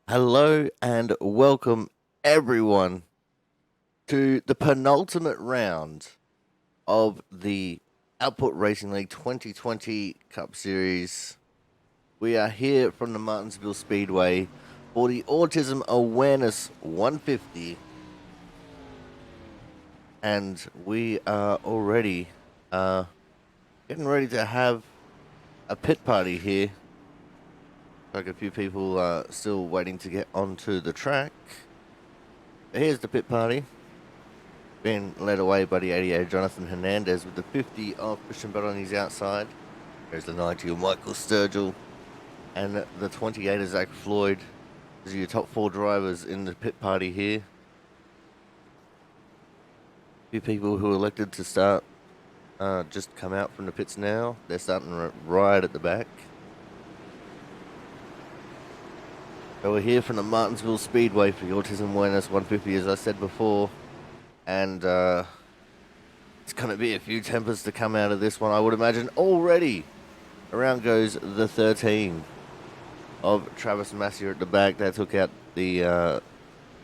Hello and welcome everyone to the penultimate round of the Output Racing League 2020 Cup Series. We are here from the Martinsville Speedway for the Autism Awareness 150, and we are already getting ready to have a pit party here. Like a few people are still waiting to get onto the track. Here's the pit party, being led away by the 88 Jonathan Hernandez with the 50 of Christian Bell on his outside. There's the 90 of Michael Sturgill and the 28 of Zach Floyd. These are your top four drivers in the pit party here. A few people who elected to start just come out from the pits now. They're starting right at the back. So we're here from the Martinsville Speedway for the Autism Awareness 150, as I said before. And it's going to be a few tempers to come out of this one, I would imagine. Already, around goes the 13 of Travis Massier at the back. That took out the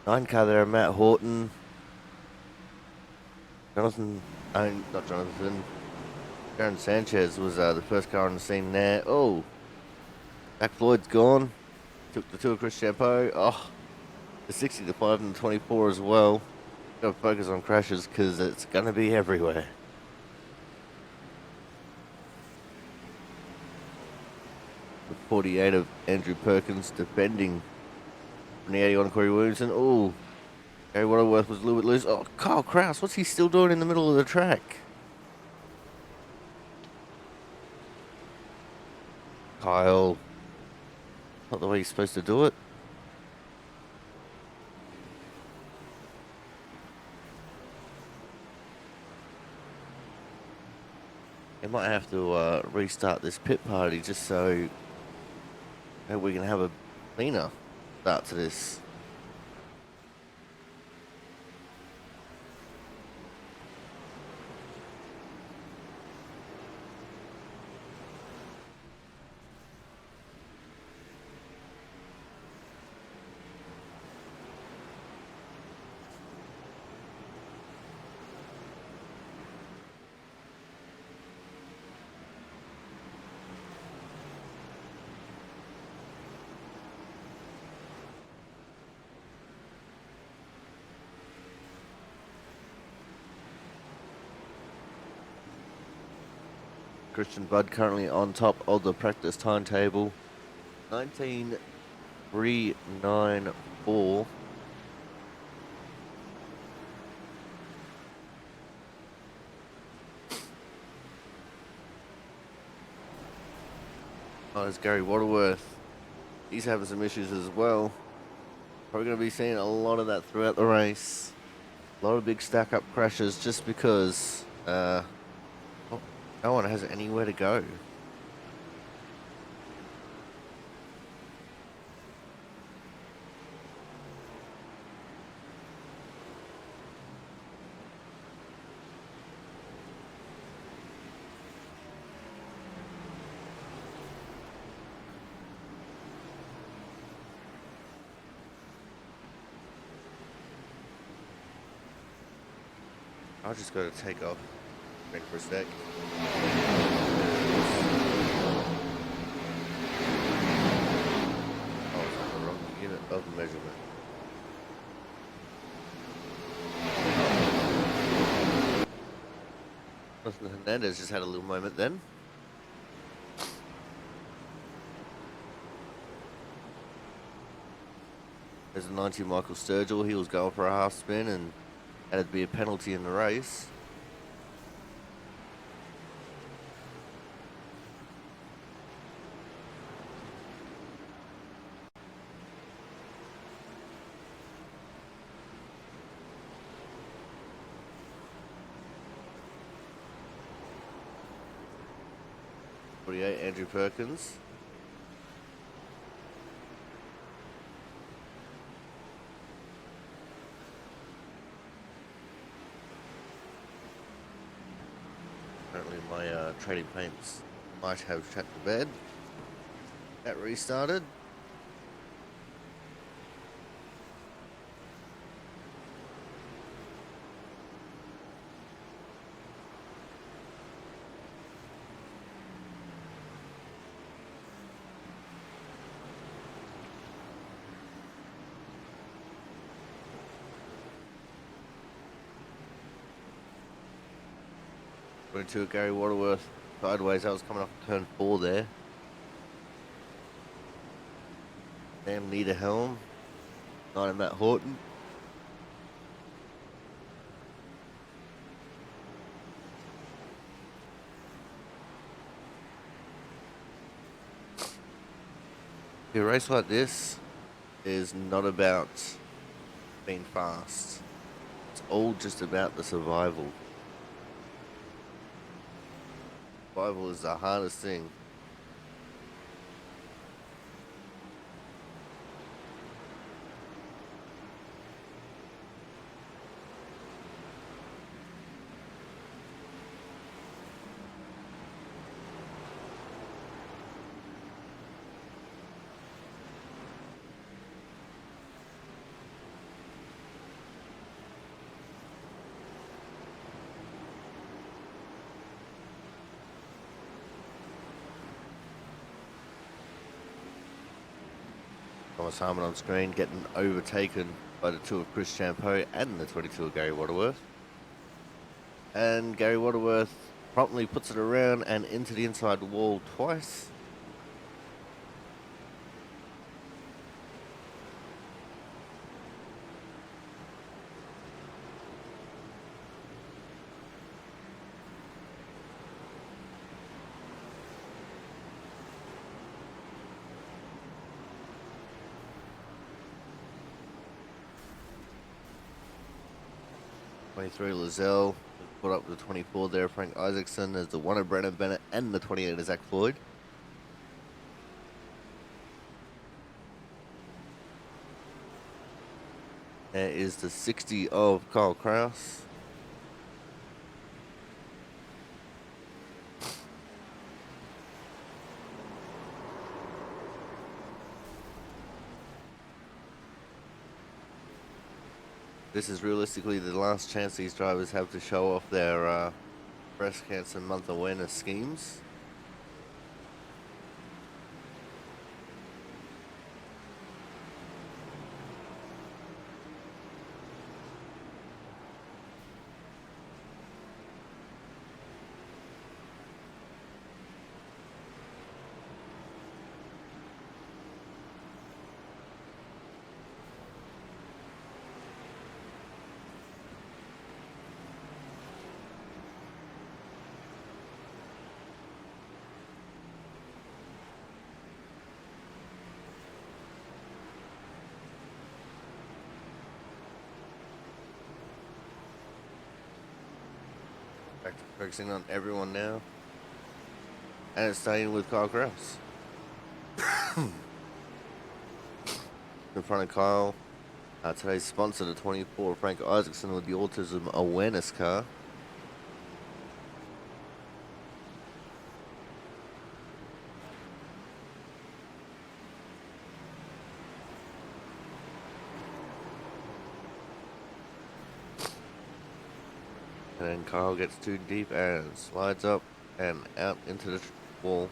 9 car there, Matt Horton. Jonathan, not Jonathan, Jaron Sanchez was the first car on the scene there. Oh, Zach Floyd's gone. Took the 2 of Chris Champeau. Oh, the 60, the 5, and the 24 as well. Gotta focus on crashes because it's going to be everywhere. The 48 of Andrew Perkins defending from the 81 Corey Williamson. Oh, Gary Waterworth was a little bit loose. Oh, Kyle Kraus, what's he still doing in the middle of the track? Kyle, not the way he's supposed to do it. They might have to restart this pit party just so that we can have a cleaner start to this. Christian Budd currently on top of the practice timetable. 19.394. Oh, there's Gary Waterworth. He's having some issues as well. Probably going to be seeing a lot of that throughout the race. A lot of big stack up crashes just because no one has anywhere to go. I'll just go to take off. Wait for a sec. Oh, it's on the wrong unit of measurement. Jonathan Hernandez just had a little moment then. There's a 90 Michael Sturgill. He was going for a half spin and had to be a penalty in the race. Andrew Perkins. Apparently my trading paints might have shut the bed. That restarted. 22 Gary Waterworth sideways. That was coming off turn 4 there. Sam Niederhelm. 9 Matt Horton. A race like this is not about being fast. It's all just about the survival. Survival is the hardest thing. Thomas Harmon on screen getting overtaken by the 2 of Chris Champeau and the 22 of Gary Waterworth. And Gary Waterworth promptly puts it around and into the inside wall twice. Three Lozelle put up the 24 there. Frank Isaacson as the 1 of Brennan Bennett and the 28 of Zach Floyd. There is the 60 of Kyle Kraus. This is realistically the last chance these drivers have to show off their breast cancer month awareness schemes. Back to focusing on everyone now. And it's staying with Kyle Kraus. In front of Kyle. Today's sponsor, the 24, Frank Isaacson with the Autism Awareness car. And then Kyle gets too deep and slides up and out into the wall.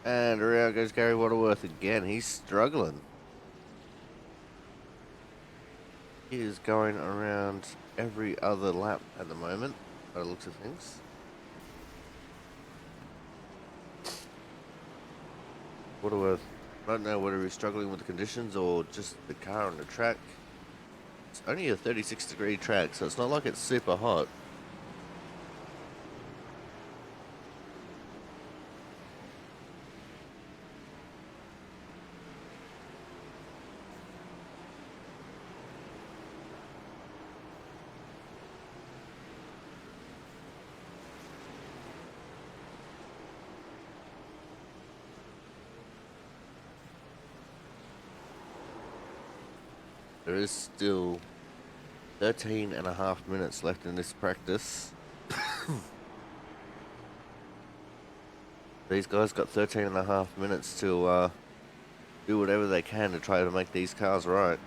And around goes Gary Waterworth again. He's struggling. He is going around every other lap at the moment, by the looks of things. Waterworth, I don't know whether he's struggling with the conditions or just the car on the track. It's only a 36-degree track, so it's not like it's super hot. There is still 13 and a half minutes left in this practice. These guys got 13 and a half minutes to do whatever they can to try to make these cars right.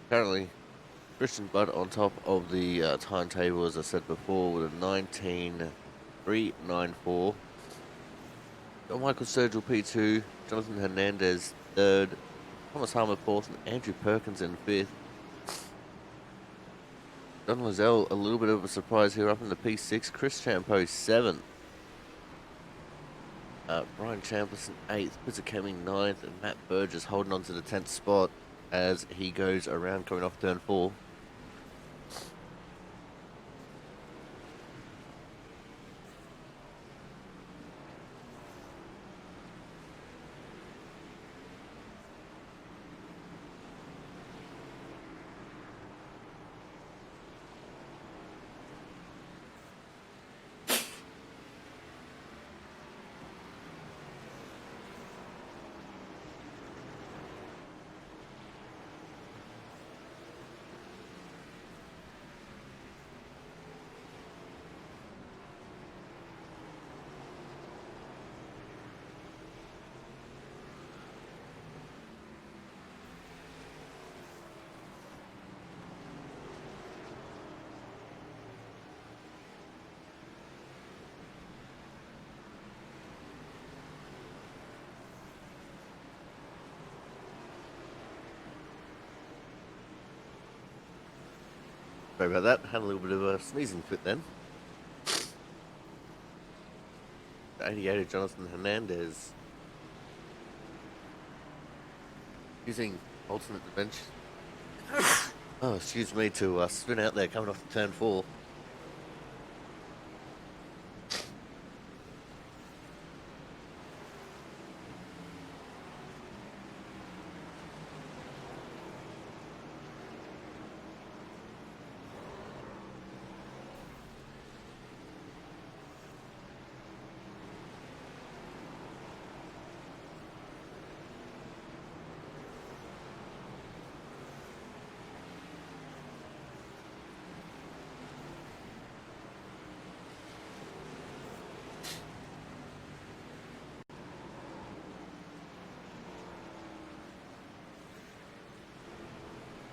Currently, Christian Budd on top of the timetable, as I said before, with a 19.394. John Michael Sturgill P2, Jonathan Hernandez third, Thomas Harmer fourth, and Andrew Perkins in fifth. Don Lozelle, a little bit of a surprise here up in the P6. Chris Champeau seventh. Brian Champlison eighth, Peter Cumming ninth, and Matt Burgess holding on to the 10th spot as he goes around coming off turn 4. Sorry about that. Had a little bit of a sneezing fit then. 88 of Jonathan Hernandez. Using alternate dimension. Oh, excuse me, to spin out there coming off the turn 4.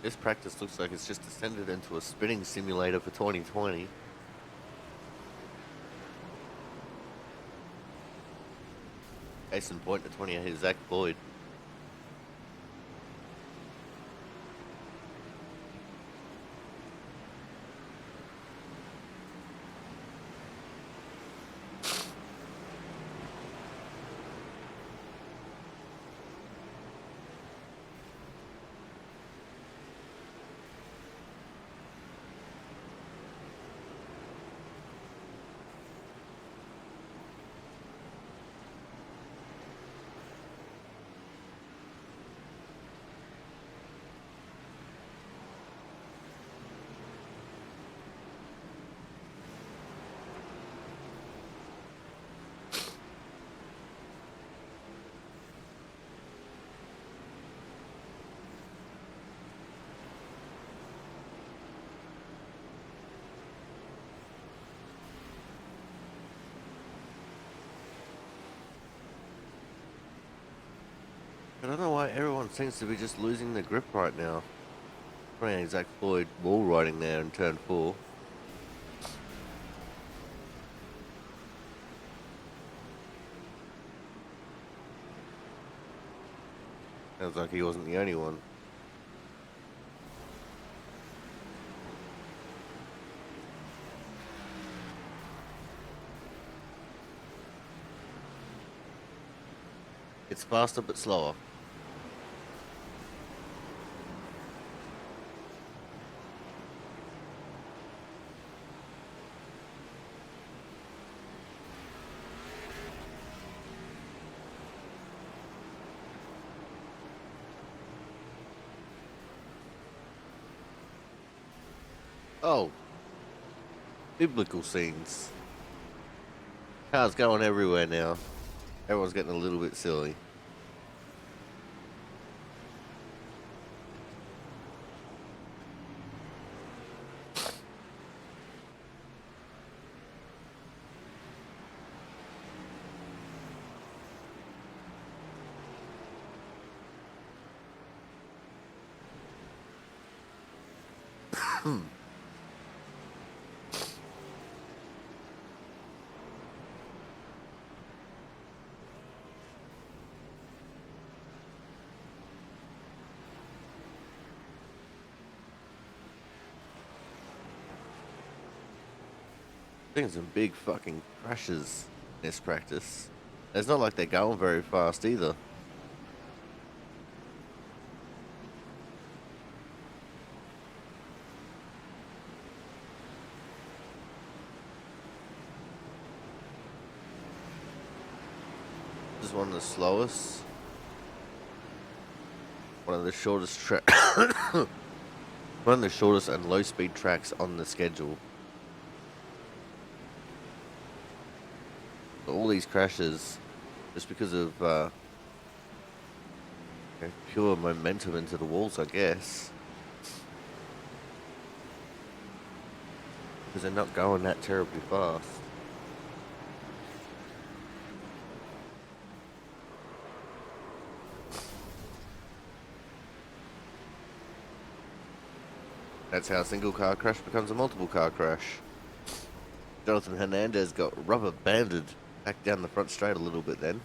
This practice looks like it's just descended into a spinning simulator for 2020. Case in point, the 28 is Zach Floyd. I don't know why everyone seems to be just losing their grip right now. Playing Zach Floyd wall riding there in turn 4. Sounds like he wasn't the only one. It's faster but slower. Oh, biblical scenes. Cars going everywhere now. Everyone's getting a little bit silly. Doing some big fucking crashes in this practice. It's not like they're going very fast either. This is one of the slowest. One of the shortest one of the shortest and low speed tracks on the schedule. All these crashes, just because of pure momentum into the walls, I guess. Because they're not going that terribly fast. That's how a single car crash becomes a multiple car crash. Jonathan Hernandez got rubber banded back down the front straight a little bit then.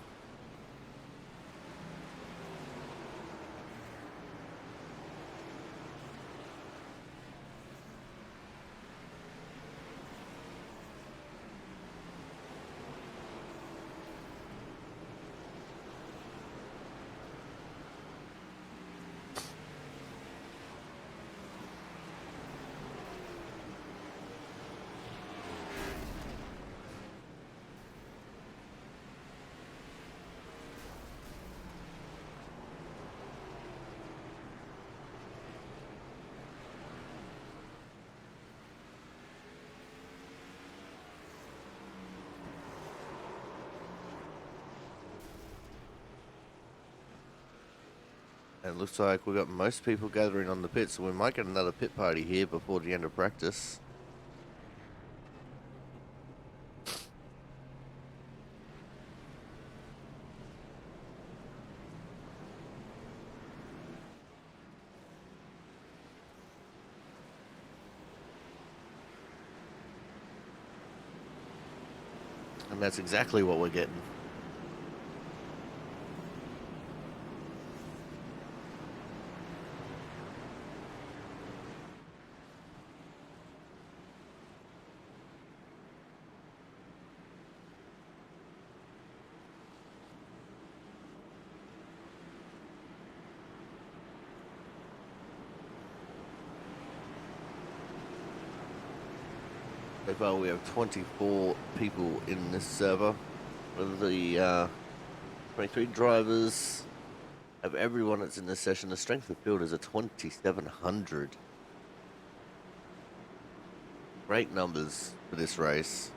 And it looks like we've got most people gathering on the pit, so we might get another pit party here before the end of practice. And that's exactly what we're getting. So far we have 24 people in this server. Of the 23 drivers, of everyone that's in this session, the strength of field is a 2,700. Great numbers for this race.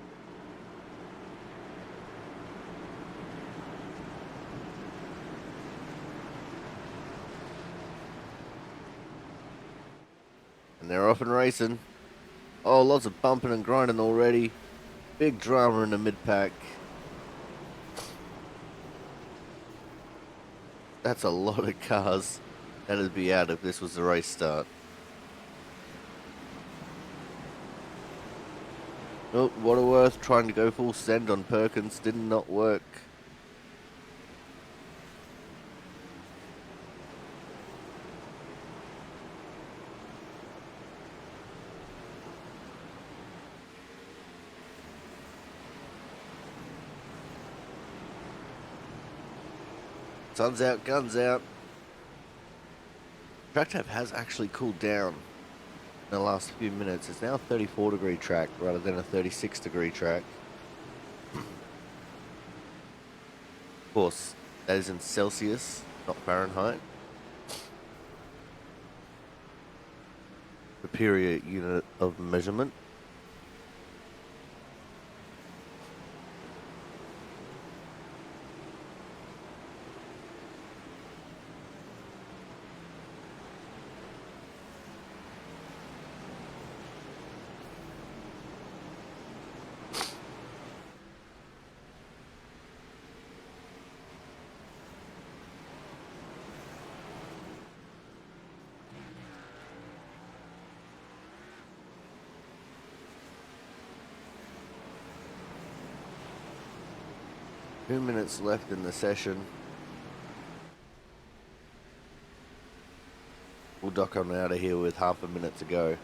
And they're off and racing. Oh, lots of bumping and grinding already. Big drama in the mid-pack. That's a lot of cars that'd be out if this was the race start. Oh, Waterworth trying to go full send on Perkins did not work. Sun's out, guns out. Track temp has actually cooled down in the last few minutes. It's now a 34-degree track rather than a 36-degree track. Of course, that is in Celsius, not Fahrenheit. Superior unit of measurement. Two minutes left in the session. We'll dock on out of here with half a minute to go.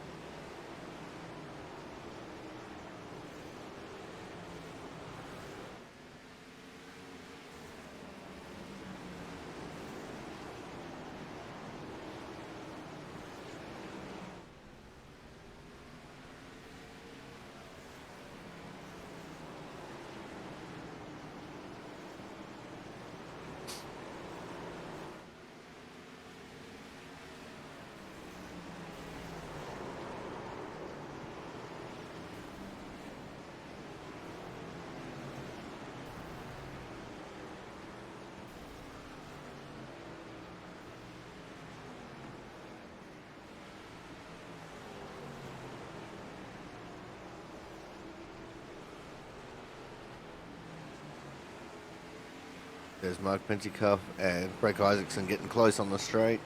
There's Mark Pentecoff and Frank Isaacson getting close on the straight.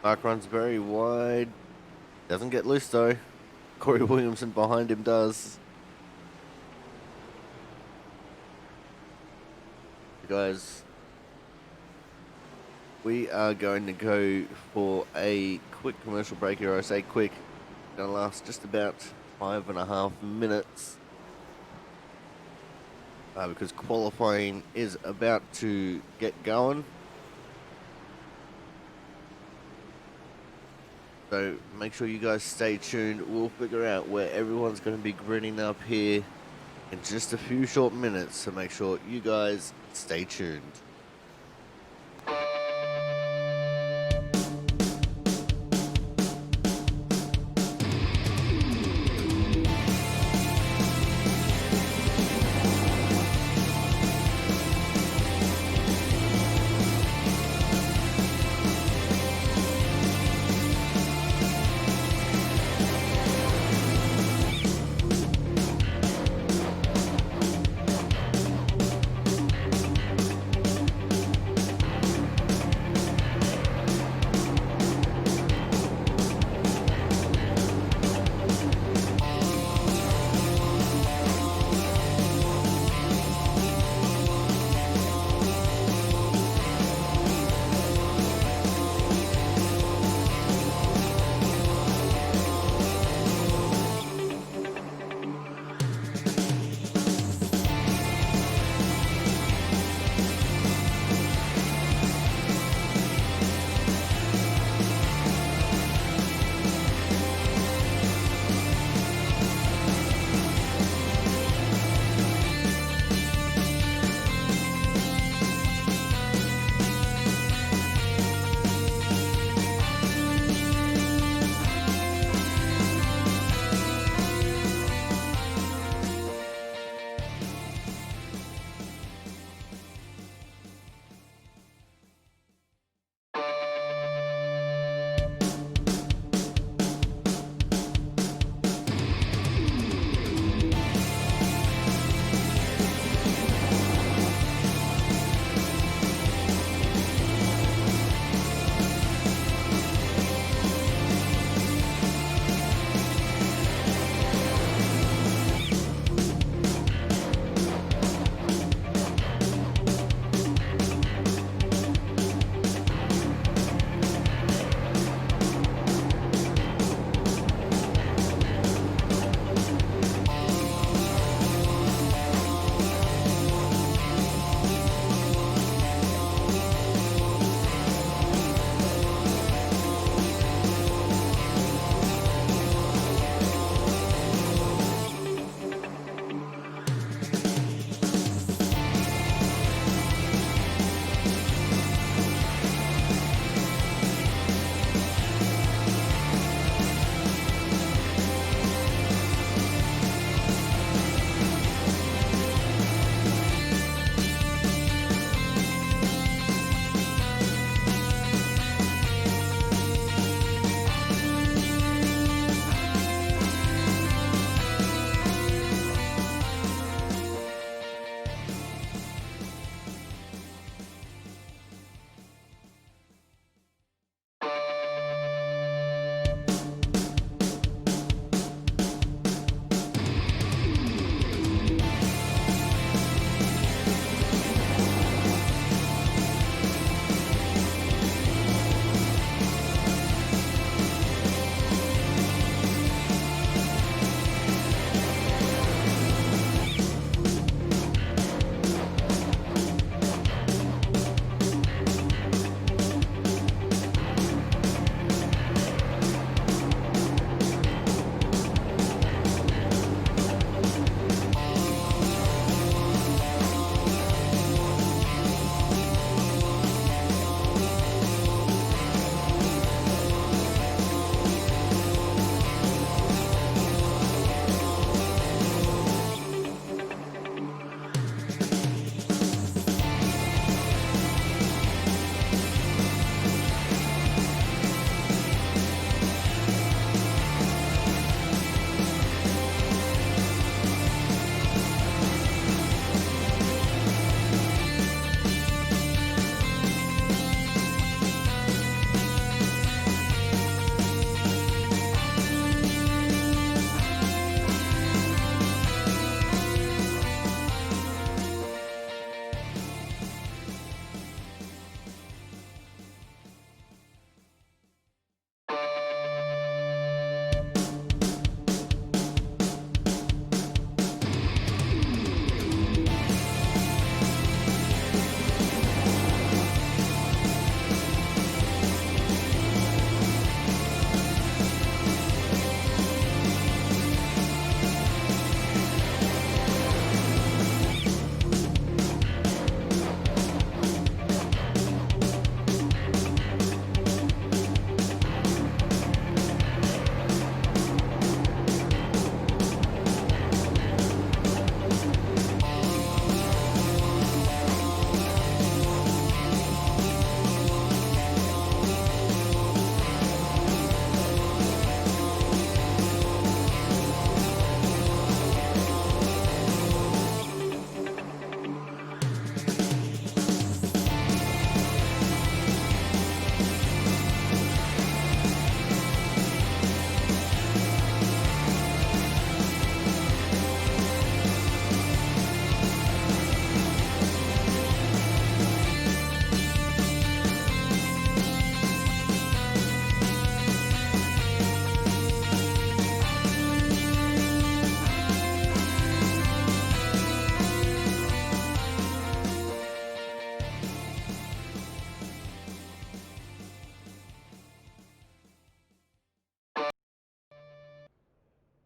Mark runs very wide. Doesn't get loose though. Corey Williamson behind him does. Guys, we are going to go for a quick commercial break here. I say quick. It's going to last just about 5.5 minutes. Because qualifying is about to get going. So make sure you guys stay tuned. We'll figure out where everyone's going to be grinning up here in just a few short minutes. So make sure you guys stay tuned.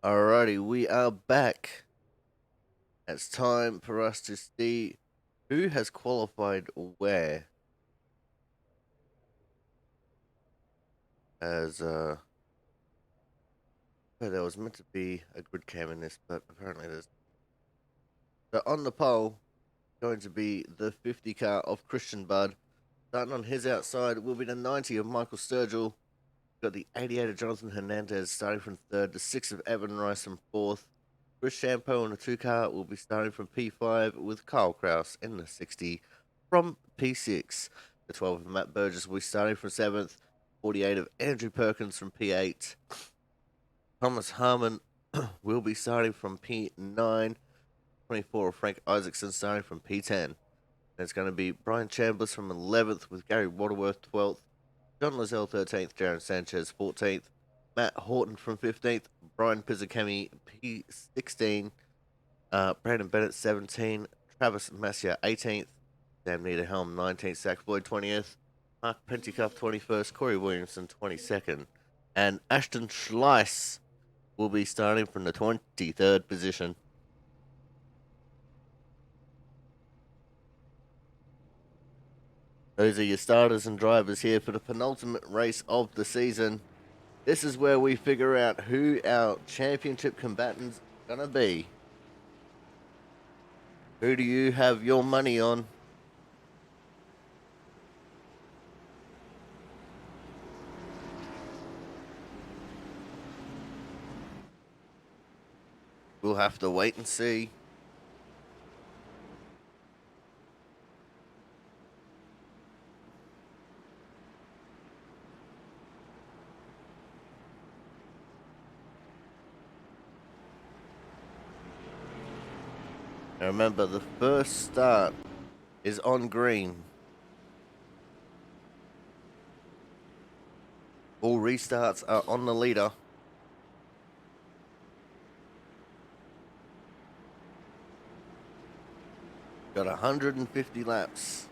Alrighty, we are back. It's time for us to see who has qualified where. As there was meant to be a grid cam in this, but apparently there's. So on the pole, going to be the 50 car of Christian Budd. Starting on his outside will be the 90 of Michael Sturgill. Got the 88 of Jonathan Hernandez starting from third, the 6 of Evan Rice from fourth. Chris Champeau in the 2 car will be starting from P5 with Kyle Kraus in the 60 from P6. The 12 of Matt Burgess will be starting from 7th, 48 of Andrew Perkins from P8. Thomas Harmon will be starting from P9, 24 of Frank Isaacson starting from P10. And it's going to be Brian Chambliss from 11th with Gary Waterworth 12th. John Lozelle 13th, Jaron Sanchez 14th, Matt Horton from 15th, Brian Pizzicami P16, Brandon Bennett 17th, Travis Massia 18th, Sam Niederhelm 19th, Zach Floyd 20th, Mark Penticuff 21st, Corey Williamson 22nd, and Ashton Schleiss will be starting from the 23rd position. Those are your starters and drivers here for the penultimate race of the season. This is where we figure out who our championship combatants are going to be. Who do you have your money on? We'll have to wait and see. Now remember, the first start is on green. All restarts are on the leader. Got 150 laps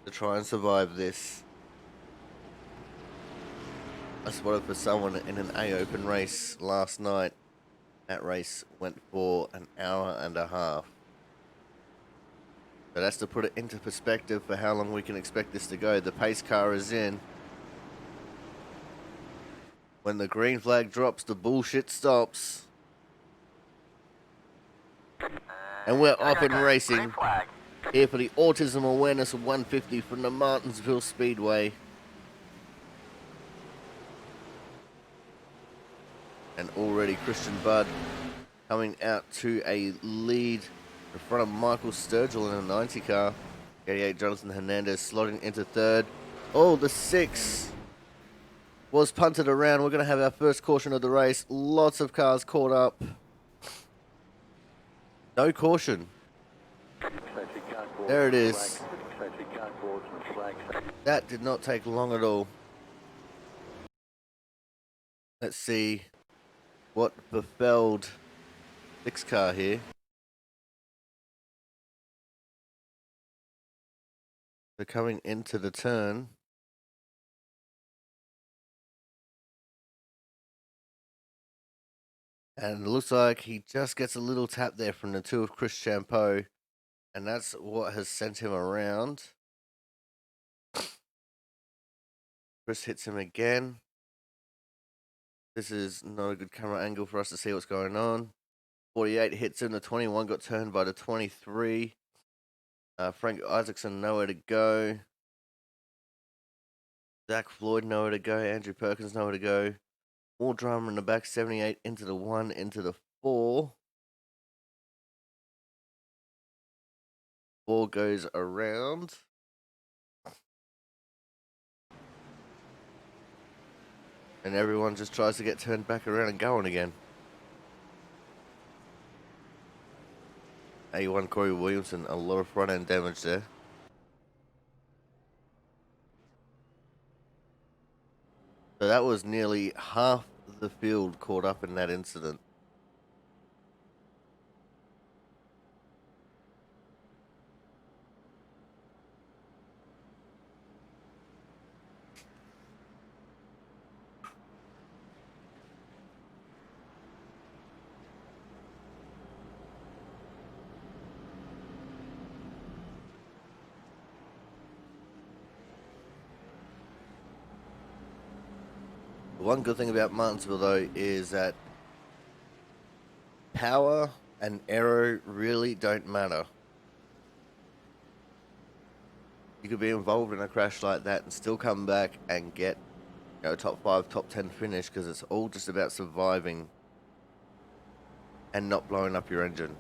to try and survive this. I spotted for someone in an A-Open race last night. That race went for an hour and a half. So that's to put it into perspective for how long we can expect this to go. The pace car is in. When the green flag drops, the bullshit stops. And we're off and racing here for the Autism Awareness 150 from the Martinsville Speedway. And already Christian Budd coming out to a lead in front of Michael Sturgill in a 90 car. 88 Jonathan Hernandez slotting into third. Oh, the 6 was punted around. We're going to have our first caution of the race. Lots of cars caught up. No caution. There it is. That did not take long at all. Let's see what befelled 6 car here. They're coming into the turn. And it looks like he just gets a little tap there from the 2 of Chris Champeau. And that's what has sent him around. Chris hits him again. This is not a good camera angle for us to see what's going on. 48 hits him. The 21 got turned by the 23. Frank Isaacson nowhere to go. Zach Floyd nowhere to go. Andrew Perkins nowhere to go. More drama in the back. 78 into the 1, into the 4. 4 goes around. And everyone just tries to get turned back around and going again. A1 Corey Williamson, a lot of front end damage there. So that was nearly half the field caught up in that incident. The one good thing about Martinsville, though, is that power and aero really don't matter. You could be involved in a crash like that and still come back and get, top 5, top 10 finish, because it's all just about surviving and not blowing up your engine.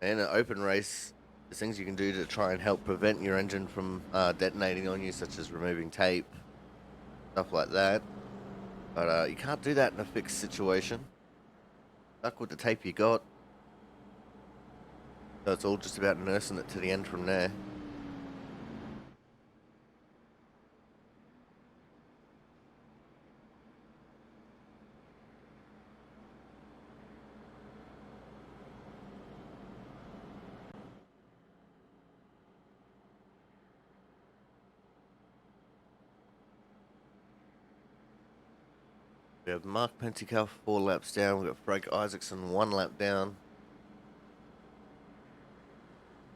In an open race, there's things you can do to try and help prevent your engine from detonating on you, such as removing tape, stuff like that. But you can't do that in a fixed situation. Stuck with the tape you got. So it's all just about nursing it to the end from there. We have Mark Pentical 4 laps down. We've got Frank Isaacson 1 lap down.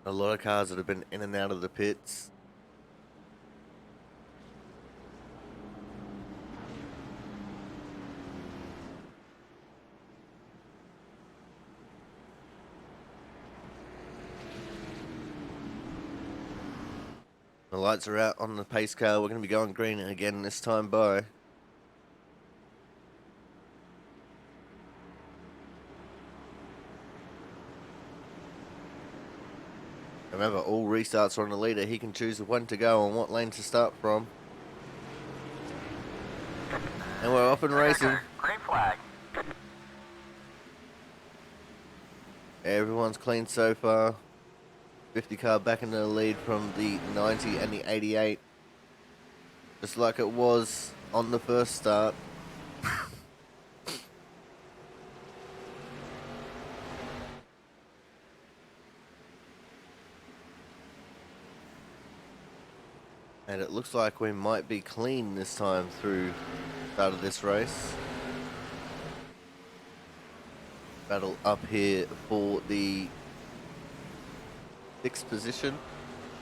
A lot of cars that have been in and out of the pits. The lights are out on the pace car. We're going to be going green again this time by. Remember, all restarts are on the leader. He can choose when to go and what lane to start from. And we're off and racing. Green flag. Everyone's clean so far. 50 car back in the lead from the 90 and the 88. Just like it was on the first start. And it looks like we might be clean this time through the start of this race. Battle up here for the 6th position.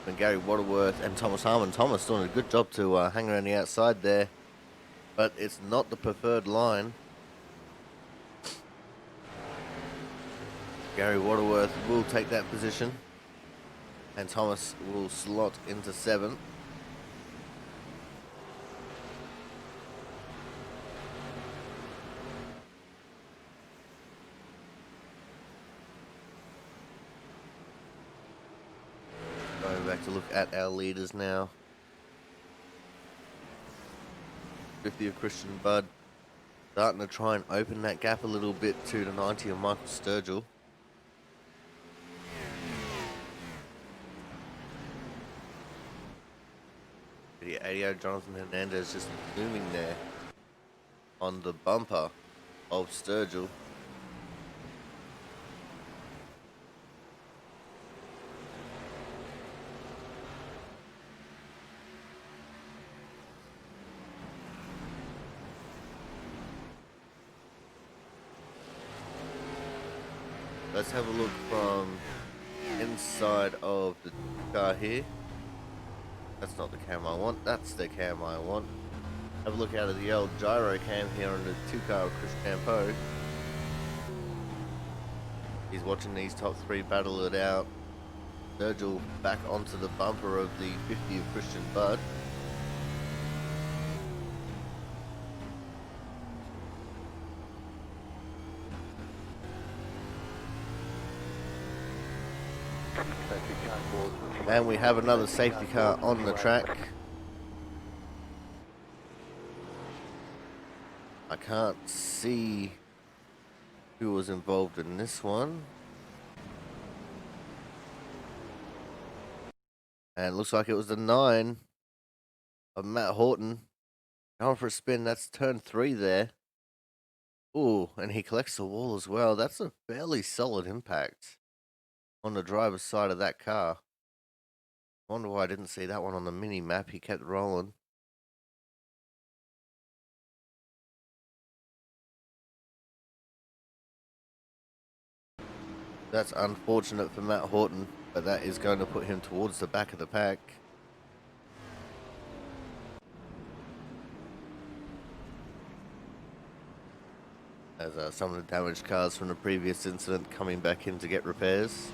And Gary Waterworth and Thomas Harmon. Thomas doing a good job to hang around the outside there. But it's not the preferred line. Gary Waterworth will take that position. And Thomas will slot into 7th. Going back to look at our leaders now. 50 of Christian Budd. Starting to try and open that gap a little bit to the 90 of Michael Sturgill. The 80 of Jonathan Hernandez just looming there on the bumper of Sturgill. Let's have a look from inside of the car here. That's not the cam I want, that's the cam I want. Have a look out of the old gyro cam here on the 2-car of Chris Campo. He's watching these top 3 battle it out. Sturgill back onto the bumper of the 50 of Christian Budd. And we have another safety car on the track. I can't see who was involved in this one. And it looks like it was the 9 of Matt Horton. Going for a spin, that's turn 3 there. Ooh, and he collects the wall as well. That's a fairly solid impact on the driver's side of that car. Wonder why I didn't see that one on the mini map. He kept rolling. That's unfortunate for Matt Horton. but that is going to put him towards the back of the pack. As some of the damaged cars from the previous incident coming back in to get repairs.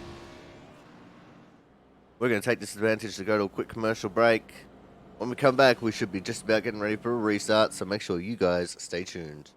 We're going to take this advantage to go to a quick commercial break. When we come back, we should be just about getting ready for a restart, so make sure you guys stay tuned.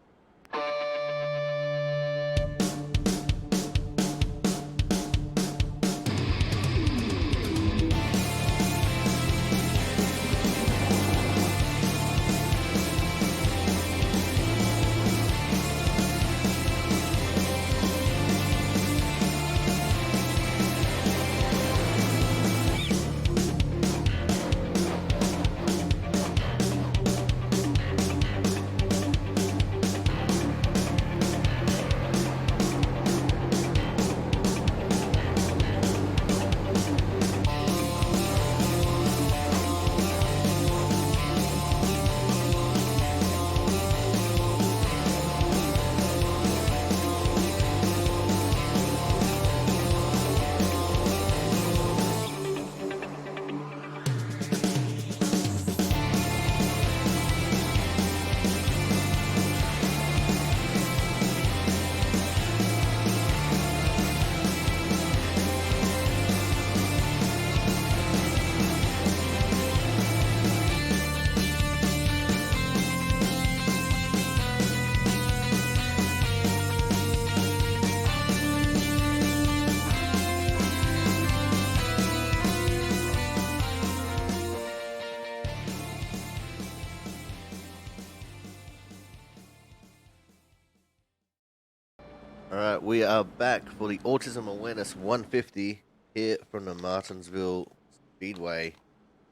Alright, we are back for the Autism Awareness 150 here from the Martinsville Speedway.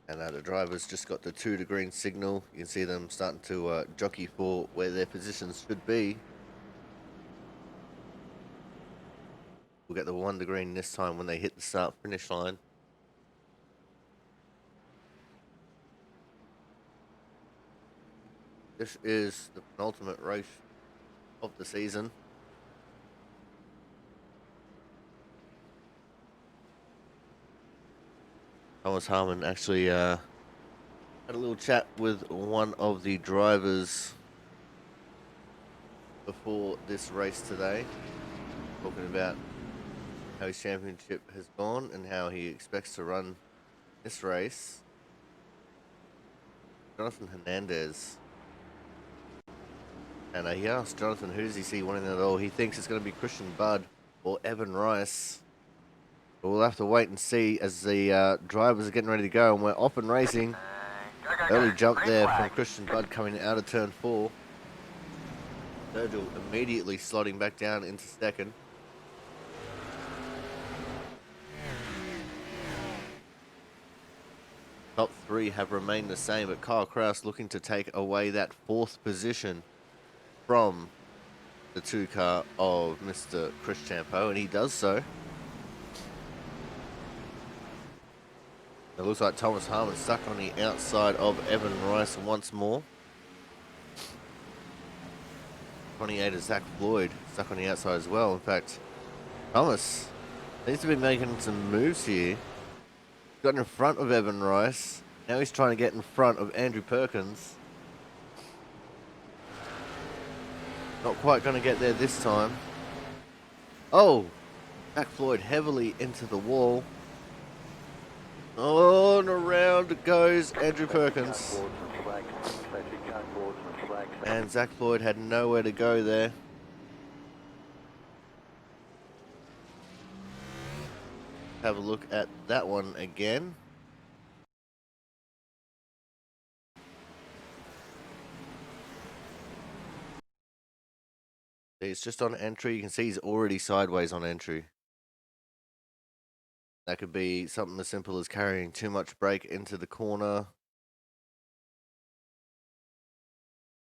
And the drivers just got the 2 to green signal. You can see them starting to jockey for where their positions should be. We'll get the 1 to green this time when they hit the start finish line. This is the penultimate race of the season. Thomas Harmon actually had a little chat with one of the drivers before this race today, talking about how his championship has gone and how he expects to run this race. Jonathan Hernandez. And he asked Jonathan, who does he see winning it all? He thinks it's going to be Christian Budd or Evan Rice. But we'll have to wait and see as the drivers are getting ready to go. And we're off and racing. Early jump there from Christian Budd coming out of turn 4. Virgil immediately slotting back down into second. Top 3 have remained the same, but Kyle Kraus looking to take away that 4th position from the 2 car of Mr. Chris Champeau, and he does so. It looks like Thomas Harmon stuck on the outside of Evan Rice once more. 28 is Zach Floyd stuck on the outside as well. In fact, Thomas needs to be making some moves here. Got in front of Evan Rice. Now he's trying to get in front of Andrew Perkins. Not quite going to get there this time. Oh, Zach Floyd heavily into the wall. Oh, and around goes Andrew Perkins. And Zach Floyd had nowhere to go there. Have a look at that one again. It's just on entry. You can see he's already sideways on entry. That could be something as simple as carrying too much brake into the corner.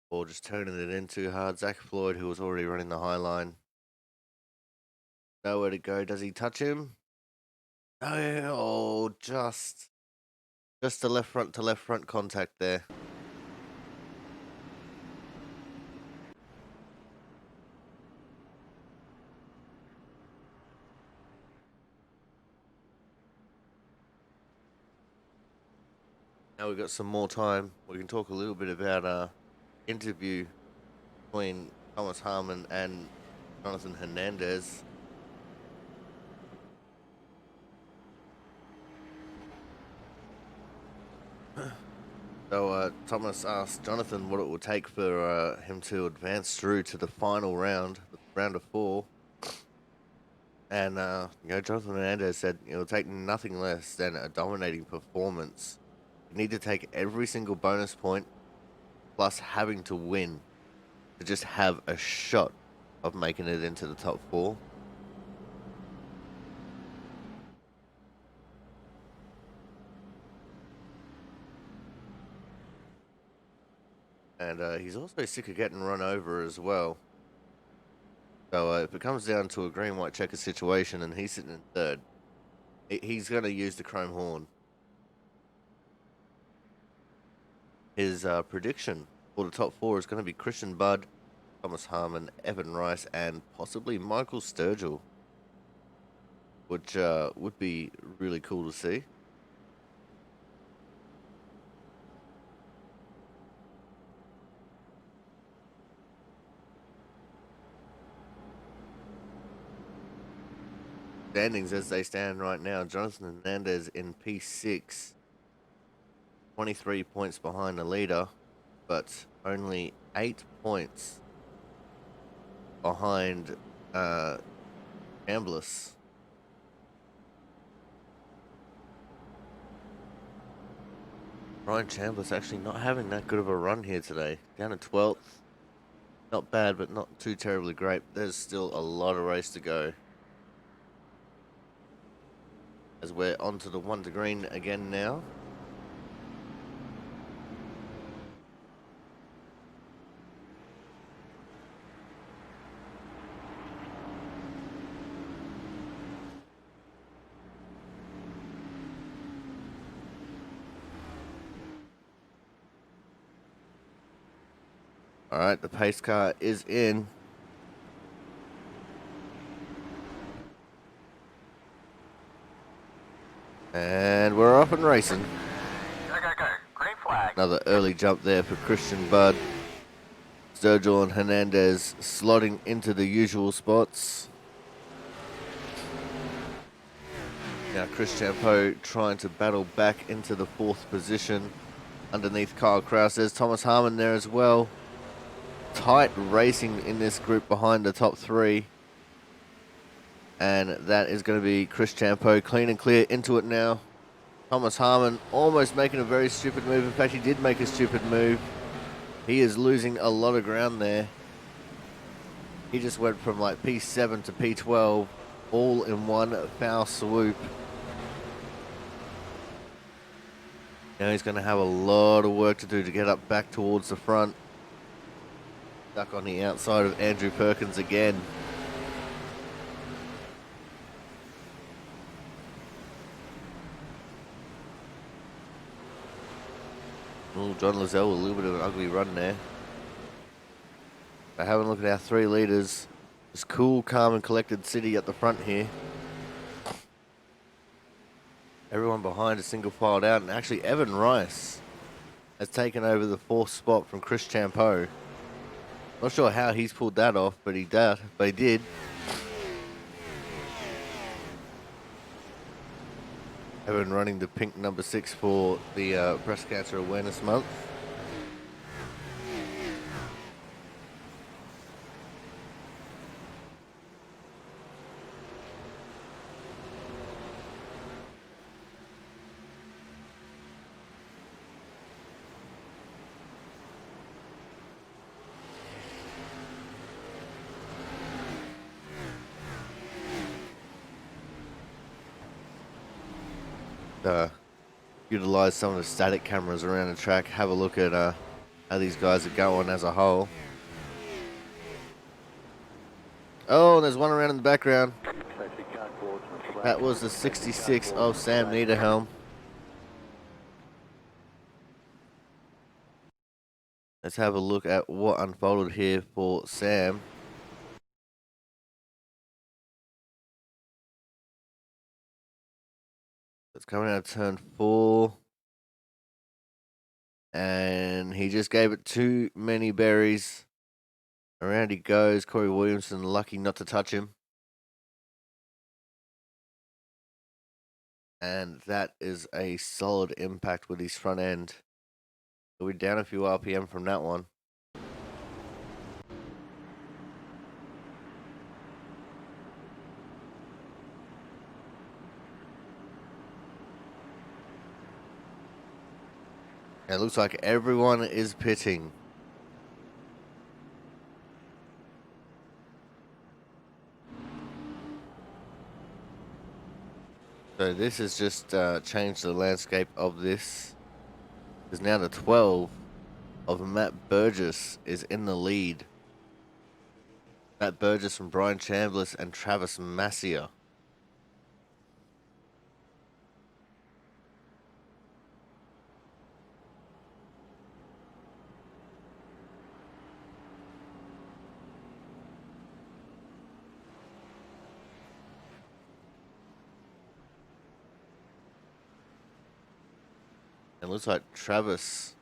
Or just turning it in too hard. Zach Floyd, who was already running the high line. Nowhere to go. Does he touch him? Oh, just the left front to left front contact there. Now we've got some more time. We can talk a little bit about interview between Thomas Harmon and Jonathan Hernandez. So Thomas asked Jonathan what it would take for him to advance through to the final round, the round of four. And Jonathan Hernandez said it will take nothing less than a dominating performance. You need to take every single bonus point plus having to win to just have a shot of making it into the top four. And he's also sick of getting run over as well. So if it comes down to a green-white checker situation and he's sitting in third, he's going to use the chrome horn. His prediction for the top four is going to be Christian Budd, Thomas Harmon, Evan Rice, and possibly Michael Sturgill, which would be really cool to see. Standings as they stand right now, Jonathan Hernandez in P6, 23 points behind the leader, but only 8 points behind Chambliss. Ryan Chambliss actually not having that good of a run here today. Down to 12th. Not bad, but not too terribly great. There's still a lot of race to go. As we're onto the 1 to green again now. All right, the pace car is in. And we're off and racing. Go, go, go. Green flag. Another early jump there for Christian Budd. Sturgill and Hernandez slotting into the usual spots. Now Chris Champeau trying to battle back into the 4th position underneath Kyle Kraus. There's Thomas Harmon there as well. Tight racing in this group behind the top 3. And that is going to be Chris Champeau clean and clear into it now. Thomas Harmon almost making a very stupid move. In fact, he did make a stupid move. He is losing a lot of ground there. He just went from like P7 to P12 all in one foul swoop. Now he's going to have a lot of work to do to get up back towards the front. Stuck on the outside of Andrew Perkins again. Oh, John Lozelle, a little bit of an ugly run there. But having a look at our 3 leaders, this cool, calm, and collected city at the front here. Everyone behind is single filed out, and actually Evan Rice has taken over the 4th spot from Chris Champeau. Not sure how he's pulled that off, but he did. Evan running the pink number 6 for the Breast Cancer Awareness Month. Utilize some of the static cameras around the track, have a look at how these guys are going as a whole. Oh, there's one around in the background. That was the 66 of Sam Niederhelm. Let's have a look at what unfolded here for Sam. It's coming out of turn 4. And he just gave it too many berries. Around he goes. Corey Williamson lucky not to touch him. And that is a solid impact with his front end. So we're down a few RPM from that one. It looks like everyone is pitting. So this has just changed the landscape of this. Because now the 12 of Matt Burgess is in the lead. Matt Burgess from Brian Chambliss and Travis Massier. It looks like Travis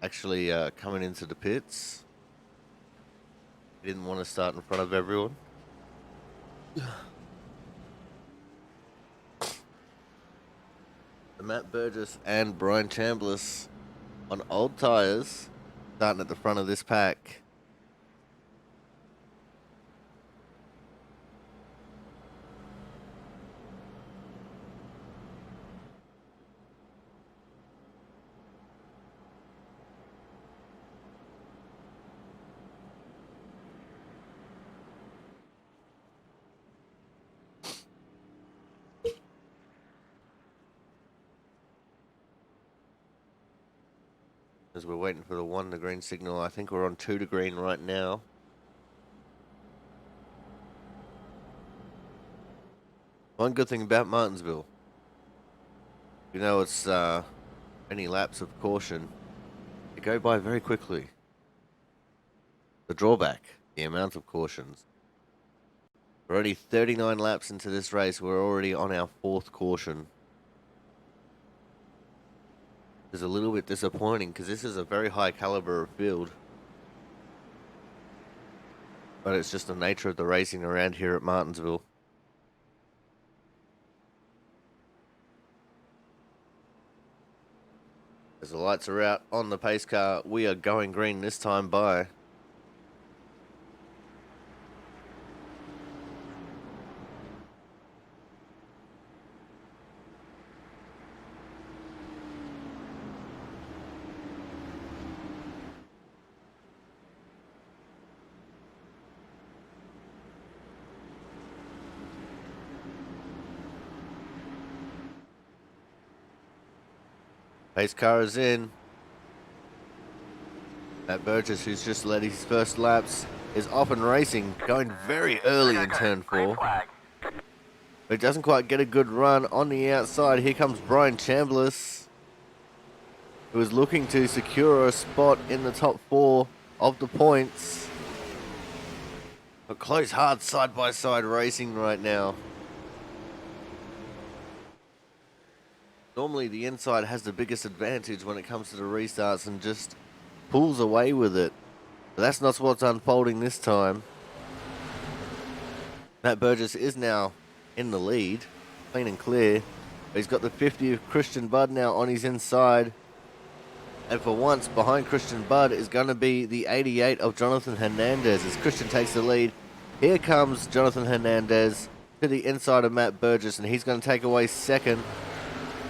actually coming into the pits. He didn't want to start in front of everyone. Matt Burgess and Brian Chambliss on old tires, starting at the front of this pack. As we're waiting for the 1 to green signal. I think we're on 2 to green right now. One good thing about Martinsville, you know, it's many laps of caution. They go by very quickly. The drawback, the amount of cautions. We're only 39 laps into this race. We're already on our 4th caution. It's a little bit disappointing because this is a very high caliber of field. But it's just the nature of the racing around here at Martinsville. As the lights are out on the pace car, we are going green this time by. Pace car is in. Matt Burgess, who's just led his first laps, is off and racing, going very early in turn 4. But he doesn't quite get a good run on the outside. Here comes Brian Chambliss, who is looking to secure a spot in the top 4 of the points. But close, hard side-by-side racing right now. Normally the inside has the biggest advantage when it comes to the restarts and just pulls away with it. But that's not what's unfolding this time. Matt Burgess is now in the lead, clean and clear. But he's got the 50 of Christian Budd now on his inside. And for once, behind Christian Budd is going to be the 88 of Jonathan Hernandez as Christian takes the lead. Here comes Jonathan Hernandez to the inside of Matt Burgess, and he's going to take away second.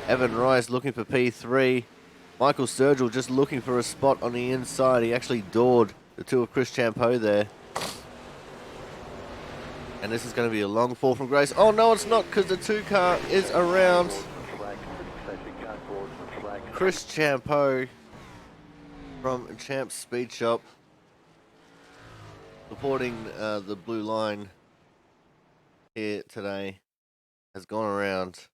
Evan Rice looking for P3. Michael Sturgill just looking for a spot on the inside. He actually doored the 2 of Chris Champeau there. And this is going to be a long fall from grace. Oh, no, it's not, because the 2 car is around Chris Champeau from Champs Speed Shop, supporting the blue line here today, has gone around.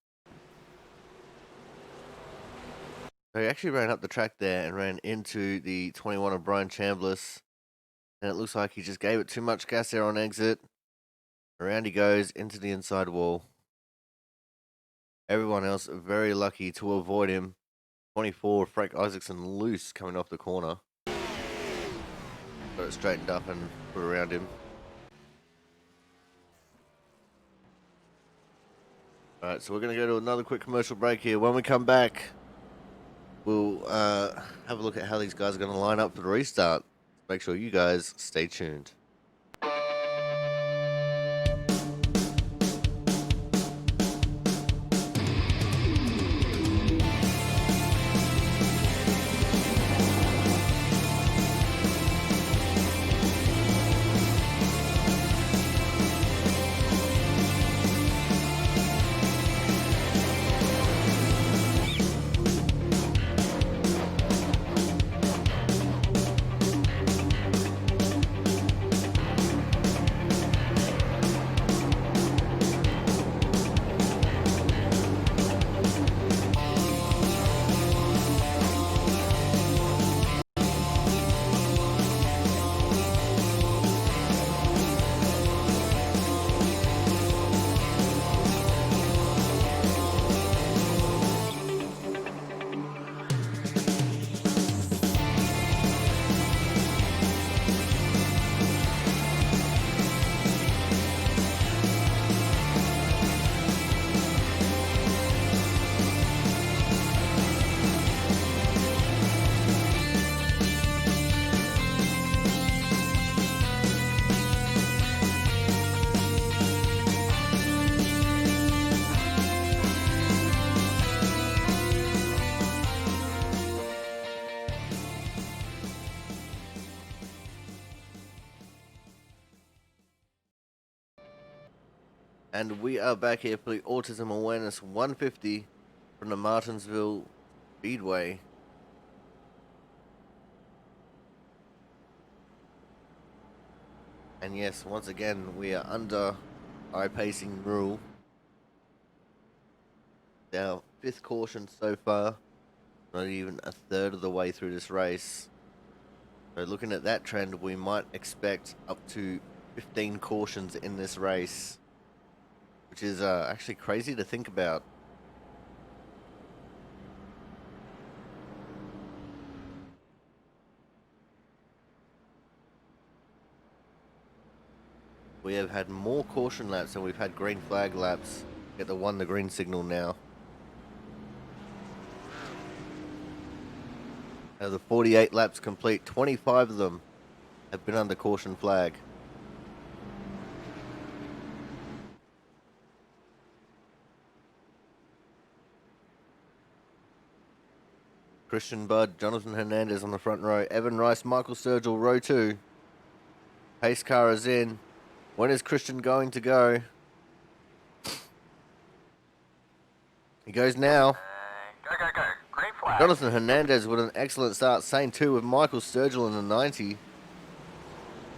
So he actually ran up the track there and ran into the 21 of Brian Chambliss. And it looks like he just gave it too much gas there on exit. Around he goes into the inside wall. Everyone else very lucky to avoid him. 24, Frank Isaacson loose coming off the corner. Got it straightened up and put around him. Alright, so we're going to go to another quick commercial break here. When we come back, we'll have a look at how these guys are going to line up for the restart. Make sure you guys stay tuned. And we are back here for the Autism Awareness 150 from the Martinsville Speedway. And yes, once again, we are under iPacing rule. Our 5th caution so far, not even a third of the way through this race. So looking at that trend, we might expect up to 15 cautions in this race, which is actually crazy to think about. We have had more caution laps than we've had green flag laps. Get the green signal now. Out of the 48 laps complete, 25 of them have been under caution flag. Christian Budd, Jonathan Hernandez on the front row, Evan Rice, Michael Sturgill, row 2. Pace car is in. When is Christian going to go? He goes now. Go. Green flag. Jonathan Hernandez with an excellent start. Same too with Michael Sturgill in the 90.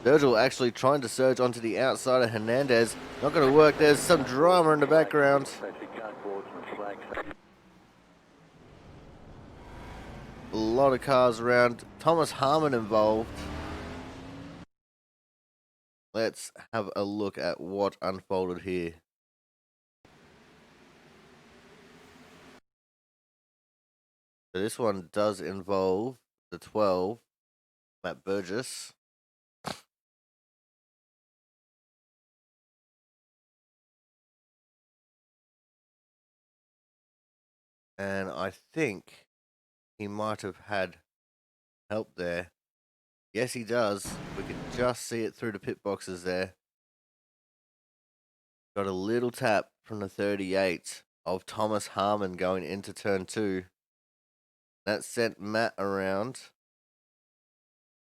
Sturgill actually trying to surge onto the outside of Hernandez. Not going to work. There's some drama in the background. A lot of cars around. Thomas Harmon involved. Let's have a look at what unfolded here. So this one does involve the 12, Matt Burgess. And I think he might have had help there. Yes, he does. We can just see it through the pit boxes there. Got a little tap from the 38 of Thomas Harmon going into turn 2. That sent Matt around.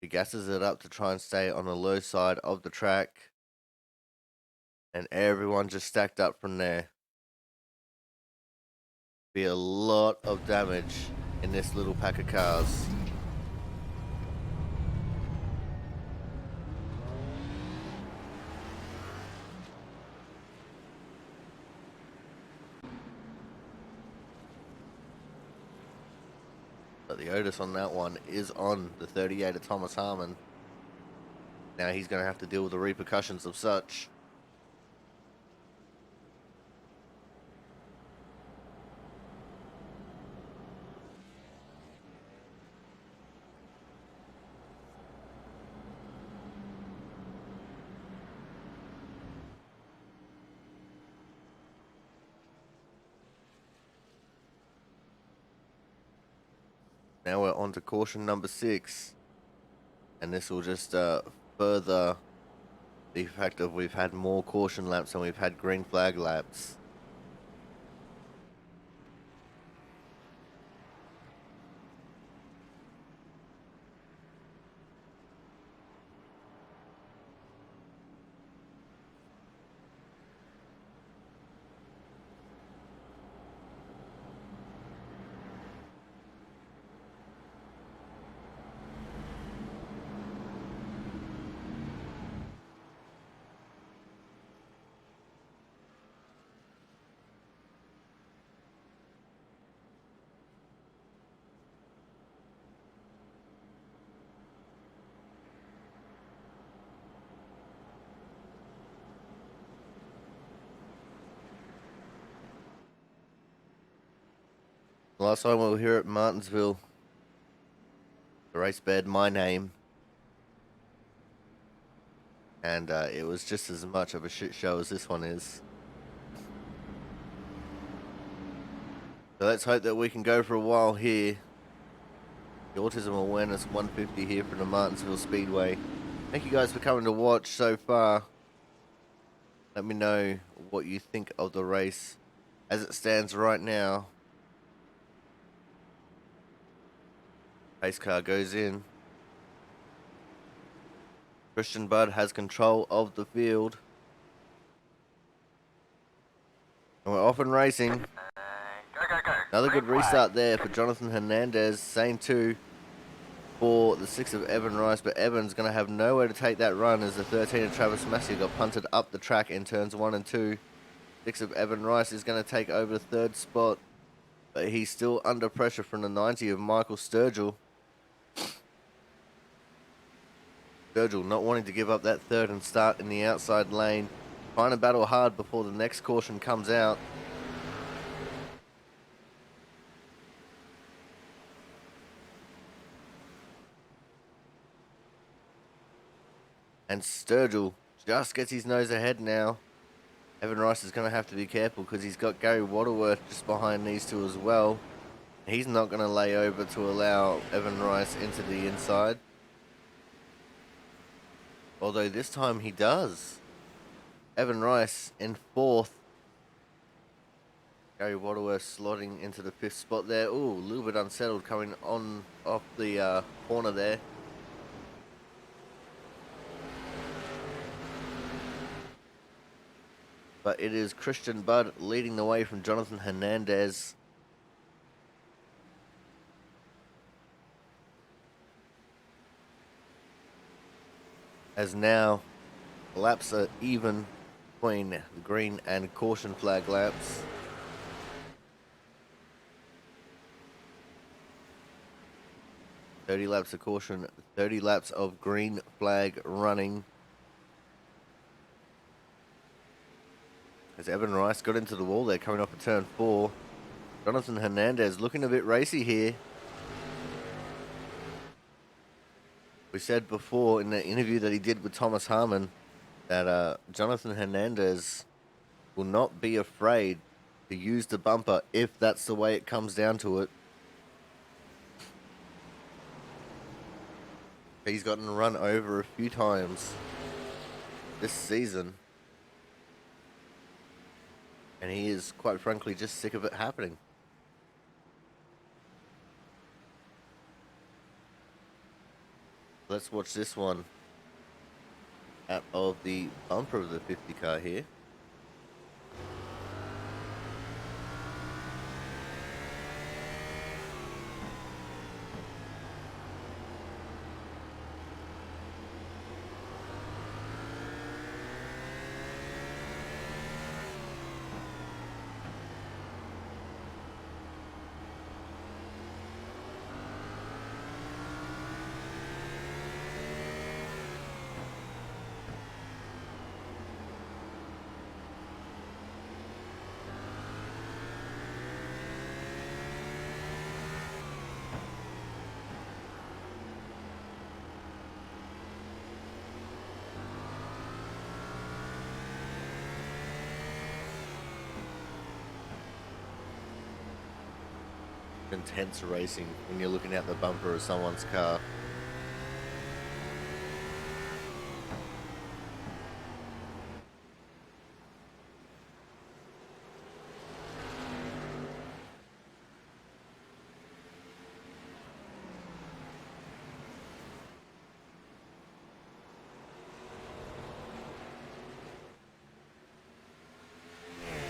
He gasses it up to try and stay on the low side of the track. And everyone just stacked up from there. Be a lot of damage in this little pack of cars. But the Otis on that one is on the 38 of Thomas Harmon. Now he's going to have to deal with the repercussions of such. Now we're on to caution number 6. And this will just further the fact of we've had more caution laps than we've had green flag laps. Last time we were here at Martinsville, the race bared my name, and it was just as much of a shit show as this one is. So let's hope that we can go for a while here. The Autism Awareness 150 here from the Martinsville Speedway. Thank you guys for coming to watch so far. Let me know what you think of the race as it stands right now. Pace car goes in. Christian Budd has control of the field. And we're off and racing. Go. Another Green good flag. restart there for Jonathan Hernandez. Same two for the 6 of Evan Rice, but Evan's going to have nowhere to take that run as the 13 of Travis Massey got punted up the track in turns 1 and 2. 6 of Evan Rice is going to take over the 3rd spot, but he's still under pressure from the 90 of Michael Sturgill. Sturgill not wanting to give up that 3rd and start in the outside lane, trying to battle hard before the next caution comes out. And Sturgill just gets his nose ahead now. Evan Rice is going to have to be careful because he's got Gary Waterworth just behind these two as well. He's not going to lay over to allow Evan Rice into the inside. Although this time he does. Evan Rice in 4th. Gary Waterworth slotting into the 5th spot there. Ooh, a little bit unsettled coming on off the corner there. But it is Christian Budd leading the way from Jonathan Hernandez. As now laps are even between green and caution flag laps. "30 laps of caution, 30 laps of green flag running." As Evan Rice got into the wall there coming off of turn 4. Jonathan Hernandez looking a bit racy here. We said before in the interview that he did with Thomas Harmon that Jonathan Hernandez will not be afraid to use the bumper if that's the way it comes down to it. He's gotten run over a few times this season. And he is, quite frankly, just sick of it happening. Let's watch this one out of the bumper of the 50 car here. intense racing when you're looking out the bumper of someone's car.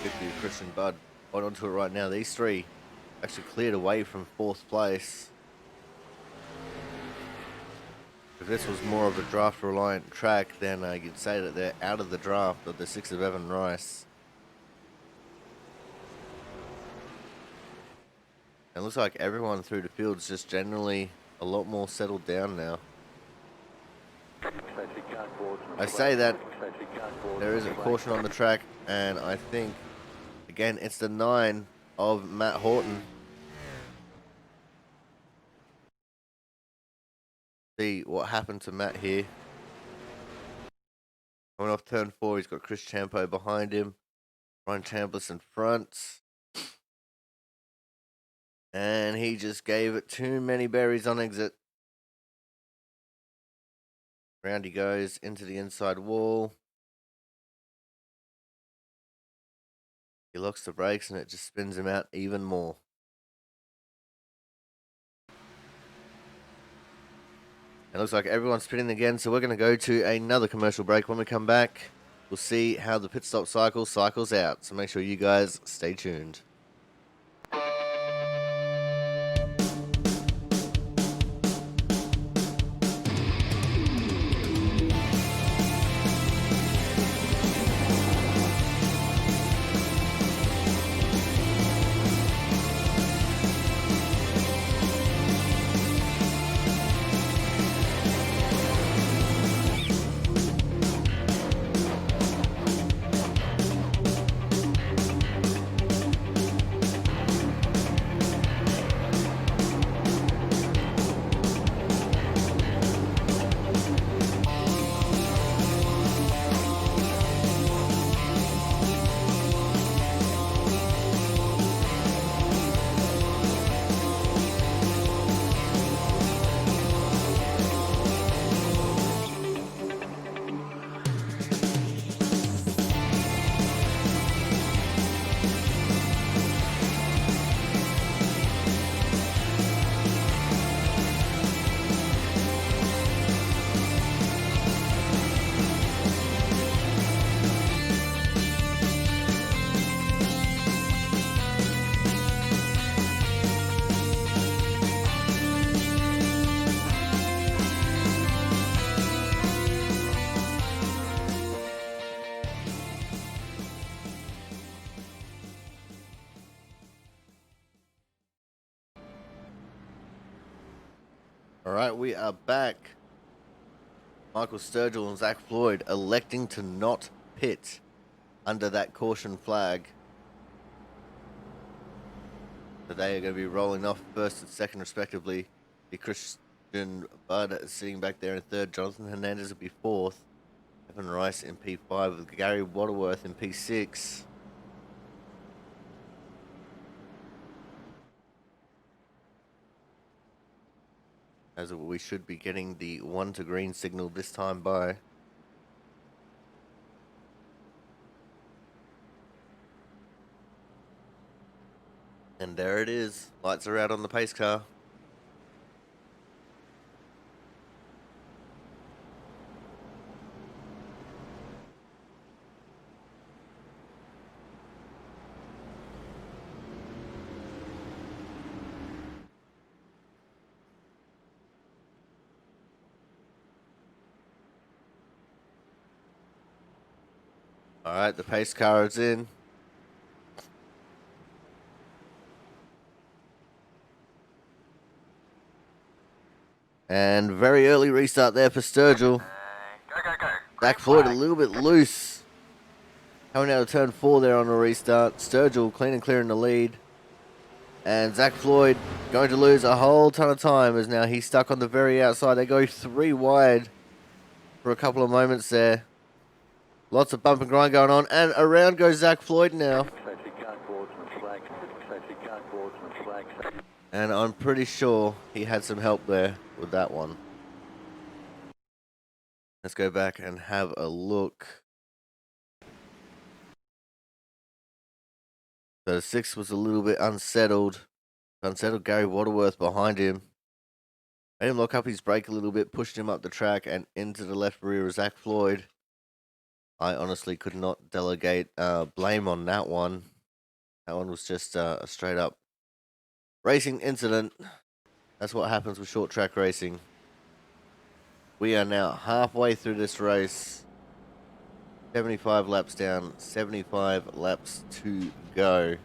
Good for you, Christian Budd. Hold on to it right now. These three actually cleared away from 4th place. If this was more of a draft reliant track, then you'd say that they're out of the draft of the 6 of Evan Rice. It looks like everyone through the field's just generally a lot more settled down now. I say that there is a caution on the track, and I think, again, it's the 9 of Matt Horton. See what happened to Matt here. Coming off turn 4, he's got Chris Champo behind him. Ryan Chambliss in front. And he just gave it too many berries on exit. Round he goes into the inside wall. He locks the brakes and it just spins him out even more. It looks like everyone's spinning again, so we're going to go to another commercial break. When we come back, we'll see how the pit stop cycle cycles out. So make sure you guys stay tuned. All right, we are back. Michael Sturgill and Zach Floyd electing to not pit under that caution flag. So they are going to be rolling off first and second, respectively. The Christian Budd sitting back there in 3rd. Jonathan Hernandez will be 4th. Evan Rice in P5 with Gary Waterworth in P6. As we should be getting the 1 to green signal this time by. And there it is. Lights are out on the pace car. All right, the pace car is in. And very early restart there for Sturgill. Go. Zach Floyd a little bit loose. Coming out of turn 4 there on a restart. Sturgill clean and clear in the lead. And Zach Floyd going to lose a whole ton of time as now he's stuck on the very outside. They go 3 wide for a couple of moments there. Lots of bump and grind going on. And around goes Zach Floyd now. And I'm pretty sure he had some help there with that one. Let's go back and have a look. So the 6 was a little bit unsettled. Gary Waterworth behind him. Made him lock up his brake a little bit, pushed him up the track and into the left rear of Zach Floyd. I honestly could not delegate blame on that one. That one was just a straight up racing incident. That's what happens with short track racing. We are now halfway through this race. 75 laps down, 75 laps to go.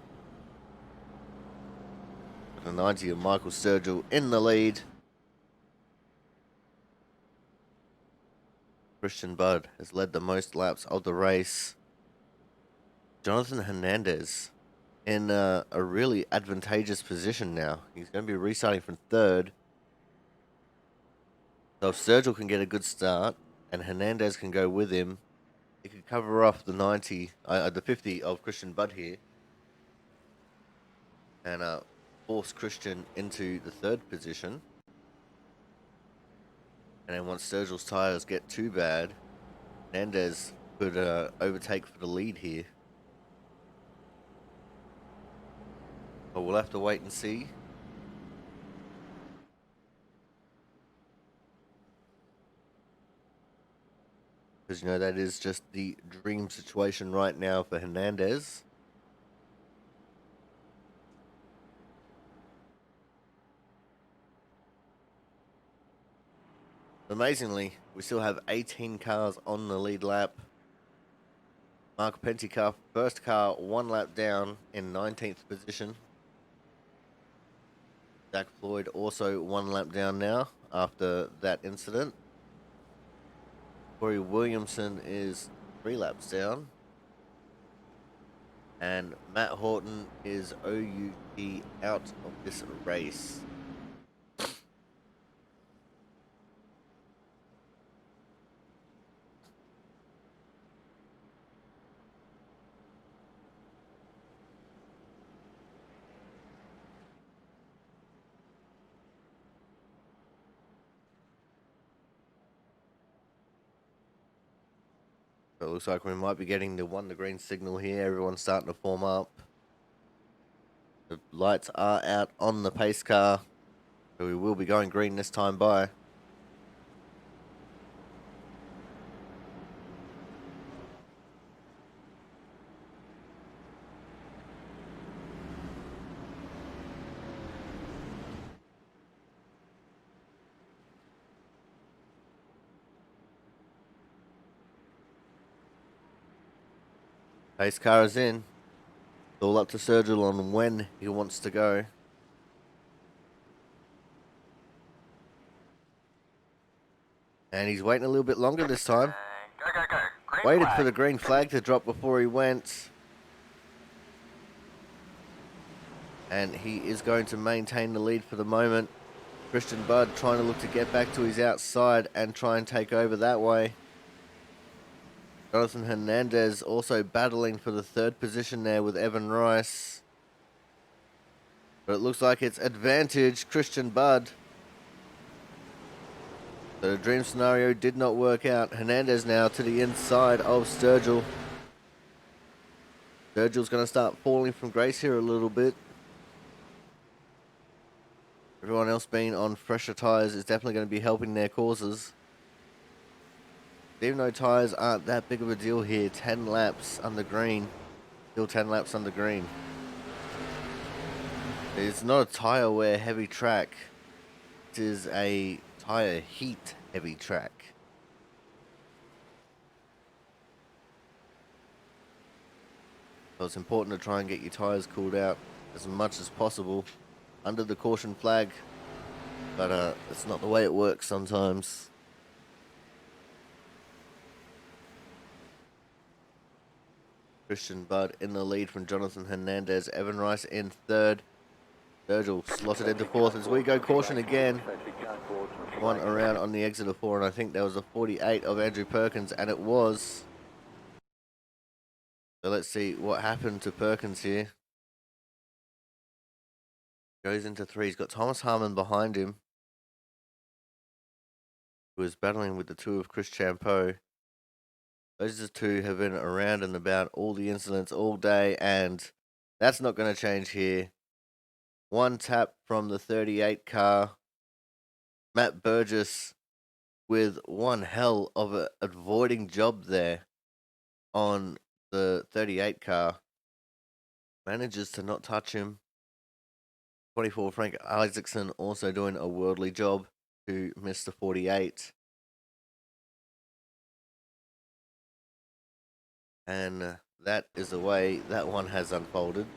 The 90 of Michael Sturgill in the lead. Christian Budd has led the most laps of the race. Jonathan Hernandez in a really advantageous position now. He's going to be restarting from third. So if Sturgill can get a good start and Hernandez can go with him, he could cover off the 50 of Christian Budd here and force Christian into the third position. And then once Sturgill's tires get too bad, Hernandez could overtake for the lead here. But we'll have to wait and see. Because, that is just the dream situation right now for Hernandez. Amazingly, we still have 18 cars on the lead lap. Mark Pentecoff, first car, 1 lap down in 19th position. Zach Floyd also 1 lap down now after that incident. Corey Williamson is 3 laps down. And Matt Horton is OUG out of this race. So it looks like we might be getting the green signal here. Everyone's starting to form up. The lights are out on the pace car. So we will be going green this time by. Pace car is in. It's all up to Sturgill on when he wants to go. And he's waiting a little bit longer this time. Go. Green Waited flag. for the green flag to drop before he went. And he is going to maintain the lead for the moment. Christian Budd trying to look to get back to his outside and try and take over that way. Jonathan Hernandez also battling for the third position there with Evan Rice. But it looks like it's advantage Christian Budd. So the dream scenario did not work out. Hernandez now to the inside of Sturgill. Sturgill's going to start falling from grace here a little bit. Everyone else being on fresher tyres is definitely going to be helping their causes. Even though tyres aren't that big of a deal here, 10 laps under green. Still 10 laps under green. It's not a tyre wear heavy track. It is a tyre heat heavy track. So it's important to try and get your tyres cooled out as much as possible under the caution flag. But it's not the way it works sometimes. Christian Budd in the lead from Jonathan Hernandez. Evan Rice in third. Sturgill slotted into fourth as we go caution again. One around on the exit of 4, and I think there was a 48 of Andrew Perkins, and it was. So let's see what happened to Perkins here. Goes into 3. He's got Thomas Harmon behind him, who is battling with the 2 of Chris Champeau. Those two have been around and about all the incidents all day, and that's not going to change here. One tap from the 38 car. Matt Burgess with one hell of a avoiding job there on the 38 car. Manages to not touch him. 24 Frank Isaacson also doing a worldly job to miss the 48. And that is the way that one has unfolded.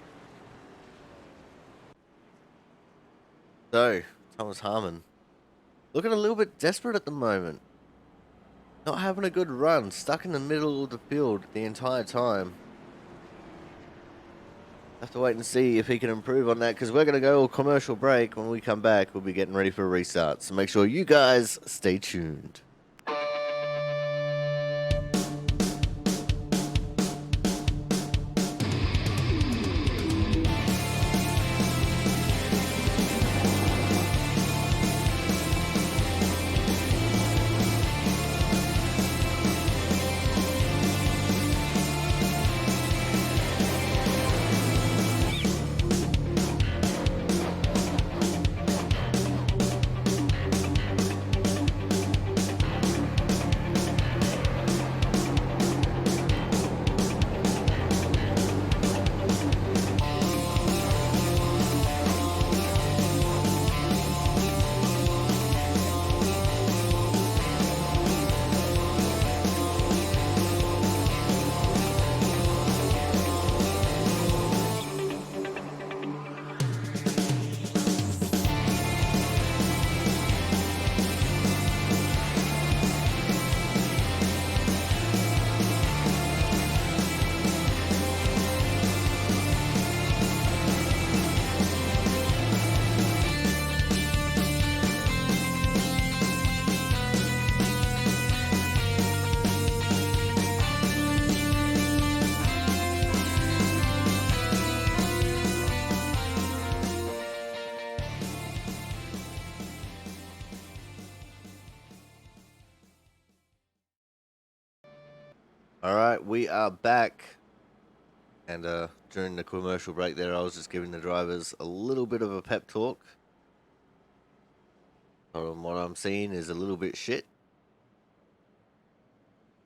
So, Thomas Harmon looking a little bit desperate at the moment. Not having a good run, stuck in the middle of the field the entire time. Have to wait and see if he can improve on that, because we're going to go a commercial break. When we come back, we'll be getting ready for a restart. So make sure you guys stay tuned. All right, we are back. And during the commercial break there, I was just giving the drivers a little bit of a pep talk. What I'm seeing is a little bit shit.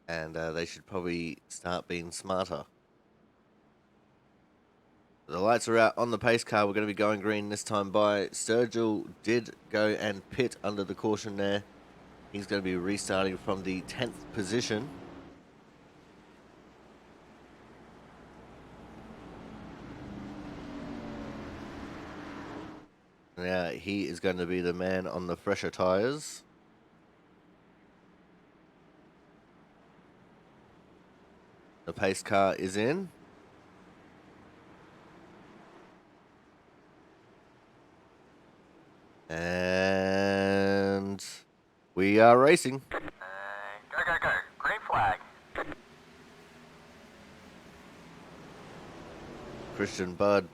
And they should probably start being smarter. The lights are out on the pace car. We're going to be going green this time by. Sturgill did go and pit under the caution there. He's going to be restarting from the 10th position. Now he is going to be the man on the fresher tyres. The pace car is in. And we are racing. Go, go, go. Green flag. Christian Budd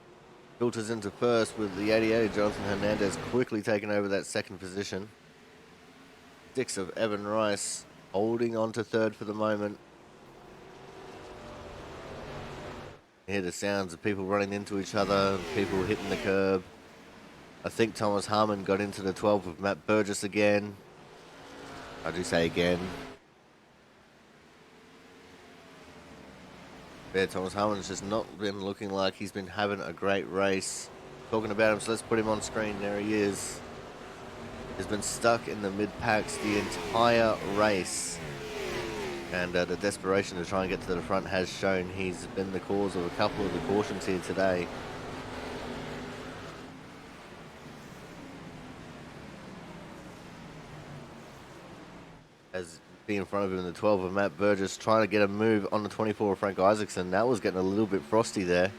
filters into first with the 88. Jonathan Hernandez quickly taking over that second position. 6 of Evan Rice holding on to third for the moment. You hear the sounds of people running into each other, people hitting the curb. I think Thomas Harmon got into the 12 with Matt Burgess again. I do say again. Yeah, Thomas Harmon's just not been looking like he's been having a great race. Talking about him, so let's put him on screen. There he is. He's been stuck in the mid-packs the entire race. And the desperation to try and get to the front has shown. He's been the cause of a couple of the cautions here today. As be in front of him in the 12 of Matt Burgess, trying to get a move on the 24 of Frank Isaacson. That was getting a little bit frosty there.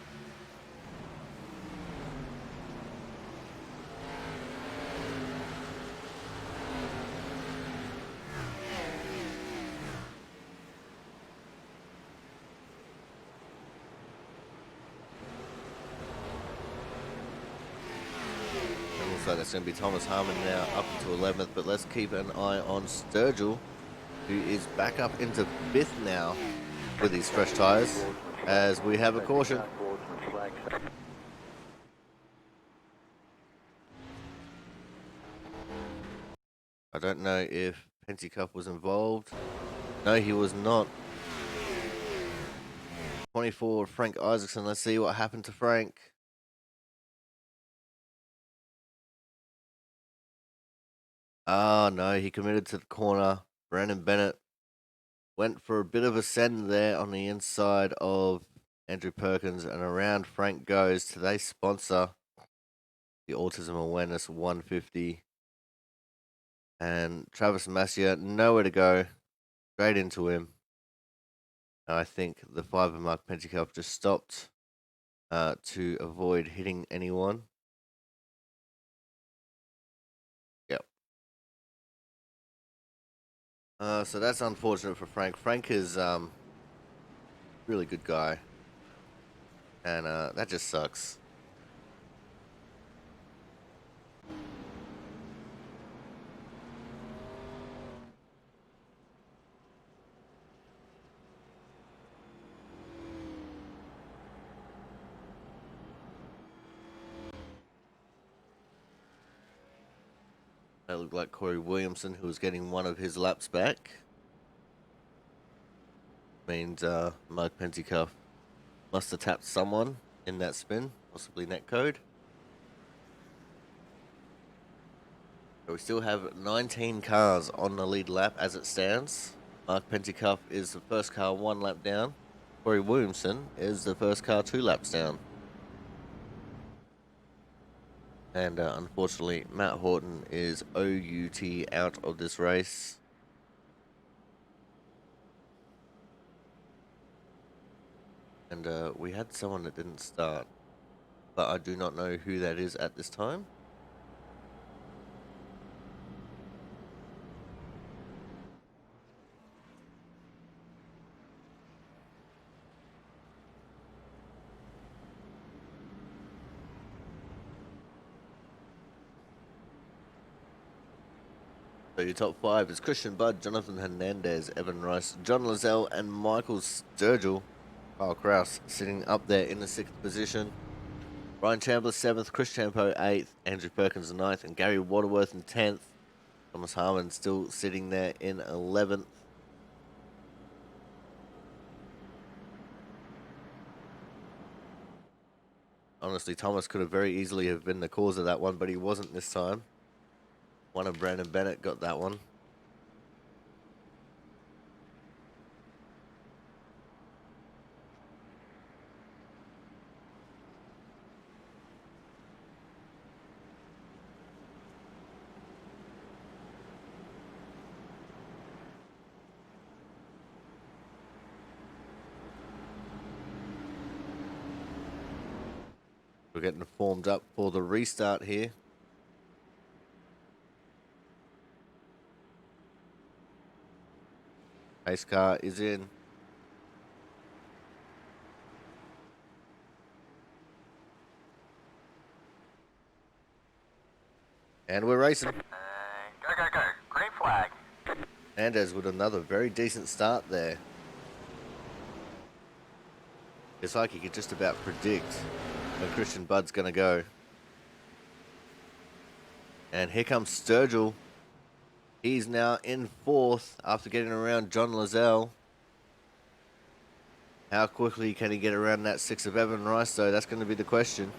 Looks like that's going to be Thomas Harmon now up into 11th, but let's keep an eye on Sturgill, who is back up into 5th now with his fresh tyres, as we have a caution. I don't know if Pentecough was involved. No, he was not. 24, Frank Isaacson. Let's see what happened to Frank. Ah, no, he committed to the corner. Brandon Bennett went for a bit of a send there on the inside of Andrew Perkins, and around Frank goes. Today's sponsor, the Autism Awareness 150. And Travis Massia, nowhere to go. Straight into him. And I think the 5 of Mark Pentecough just stopped to avoid hitting anyone. Yep. So that's unfortunate for Frank. Frank is really good guy. And that just sucks. That looked like Corey Williamson, who was getting one of his laps back. Means Mark Pentecough must have tapped someone in that spin, possibly netcode. So we still have 19 cars on the lead lap as it stands. Mark Pentecough is the first car 1 lap down. Corey Williamson is the first car 2 laps down. And unfortunately, Matt Horton is OUT out of this race. And we had someone that didn't start, but I do not know who that is at this time. So your top 5 is Christian Budd, Jonathan Hernandez, Evan Rice, John Lazelle, and Michael Sturgill. Kyle Kraus sitting up there in the 6th position. Ryan Chandler 7th, Chris Champo 8th, Andrew Perkins 9th, and Gary Waterworth in 10th. Thomas Harmon still sitting there in 11th. Honestly, Thomas could have very easily have been the cause of that one, but he wasn't this time. One of Brandon Bennett got that one. We're getting formed up for the restart here. Pace car is in. And we're racing. Go. Green flag. Hernandez with another very decent start there. It's like he could just about predict when Christian Budd's going to go. And here comes Sturgill. He's now in 4th after getting around John Lazelle. How quickly can he get around that 6 of Evan Rice, though? That's going to be the question.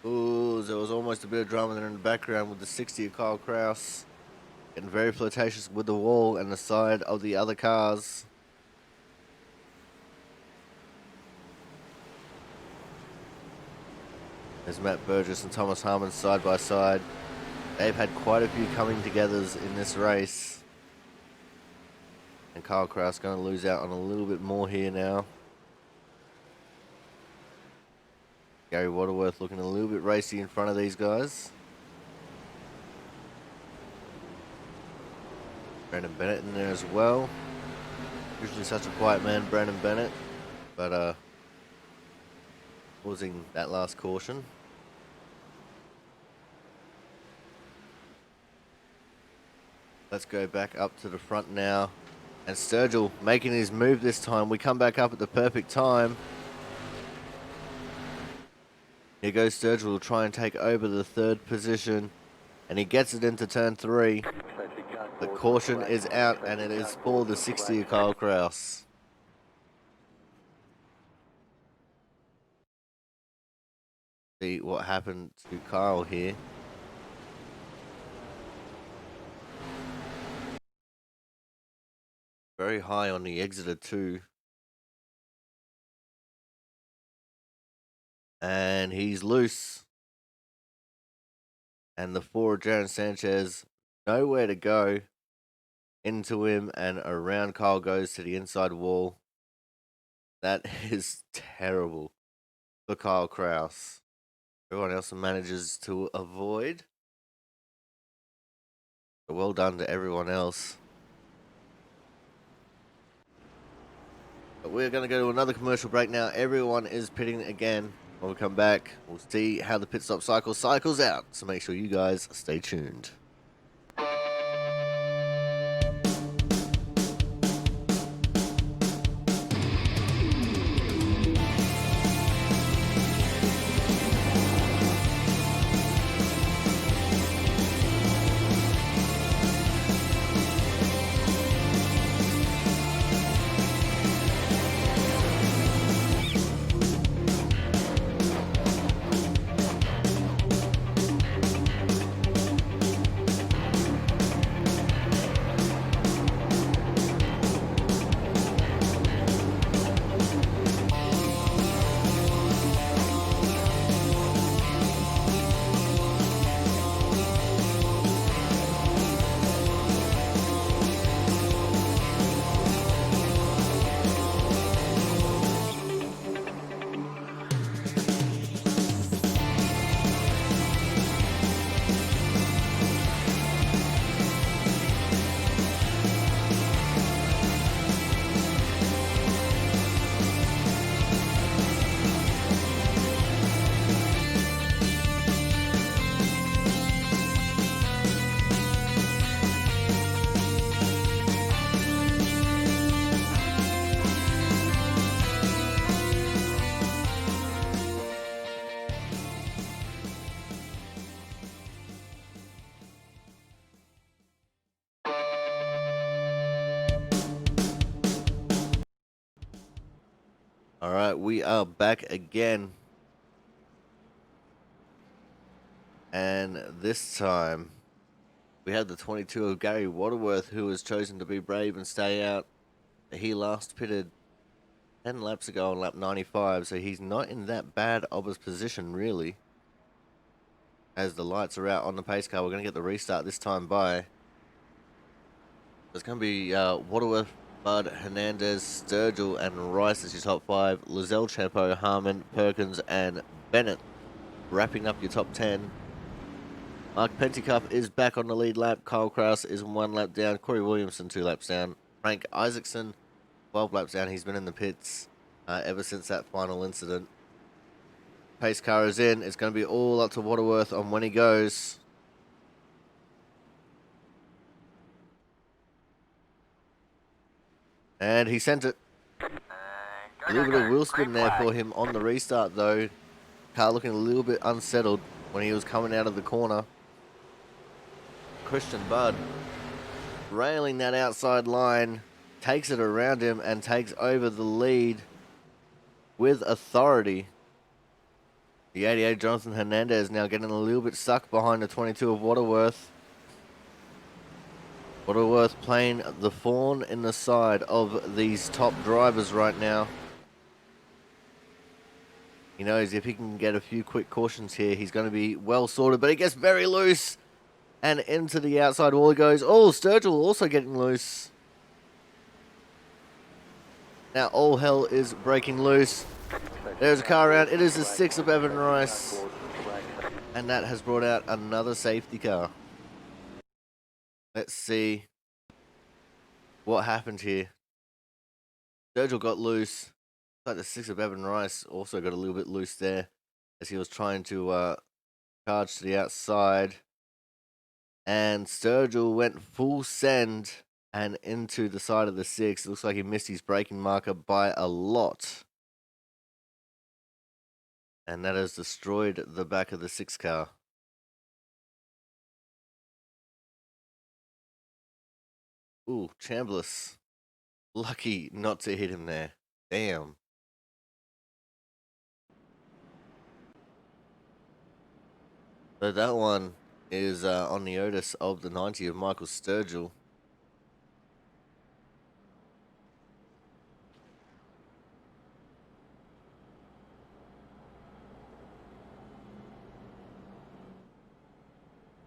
Ooh, there was almost a bit of drama there in the background with the 60 of Kyle Kraus. Getting very flirtatious with the wall and the side of the other cars. There's Matt Burgess and Thomas Harmon side by side. They've had quite a few coming togethers in this race. And Kyle Kraus going to lose out on a little bit more here now. Gary Waterworth looking a little bit racy in front of these guys. Brandon Bennett in there as well. Usually such a quiet man, Brandon Bennett. but causing that last caution. Let's go back up to the front now. And Sturgill making his move this time. We come back up at the perfect time. Here goes Sturgill, will try and take over the third position. And he gets it into turn 3. The caution is out, and it is for the 60 of Kyle Kraus. See what happened to Kyle here. Very high on the Exeter too. And he's loose. And the 4 of Jaron Sanchez, nowhere to go. Into him and around Kyle goes to the inside wall. That is terrible for Kyle Kraus. Everyone else manages to avoid. So well done to everyone else. But we're going to go to another commercial break now. Everyone is pitting again. When we come back, we'll see how the pit stop cycle cycles out. So make sure you guys stay tuned. All right, we are back again. And this time, we have the 22 of Gary Waterworth, who has chosen to be brave and stay out. He last pitted 10 laps ago on lap 95, so he's not in that bad of a position, really. As the lights are out on the pace car, we're going to get the restart this time by. It's going to be Waterworth, Bud, Hernandez, Sturgill, and Rice as your top 5. Lizelle, Champo, Harmon, Perkins, and Bennett wrapping up your top 10. Mark Pentecup is back on the lead lap. Kyle Kraus is 1 lap down. Corey Williamson 2 laps down. Frank Isaacson 12 laps down. He's been in the pits ever since that final incident. Pace car is in. It's going to be all up to Waterworth on when he goes. And he sent it. A little bit of wheel spin there for him on the restart, though. Car looking a little bit unsettled when he was coming out of the corner. Christian Budd railing that outside line, takes it around him and takes over the lead with authority. The 88 Jonathan Hernandez now getting a little bit stuck behind the 22 of Waterworth. Waterworth playing the fawn in the side of these top drivers right now. He knows if he can get a few quick cautions here, he's going to be well sorted, but he gets very loose. And into the outside wall he goes. Oh, Sturgill also getting loose. Now all hell is breaking loose. There's a car around. It is the 6 of Evan Rice. And that has brought out another safety car. Let's see what happened here. Sturgill got loose. Like the 6 of Evan Rice also got a little bit loose there as he was trying to charge to the outside. And Sturgill went full send and into the side of the 6. It looks like he missed his braking marker by a lot. And that has destroyed the back of the 6 car. Ooh, Chambliss. Lucky not to hit him there. Damn. So that one is on the Otis of the 90 of Michael Sturgill.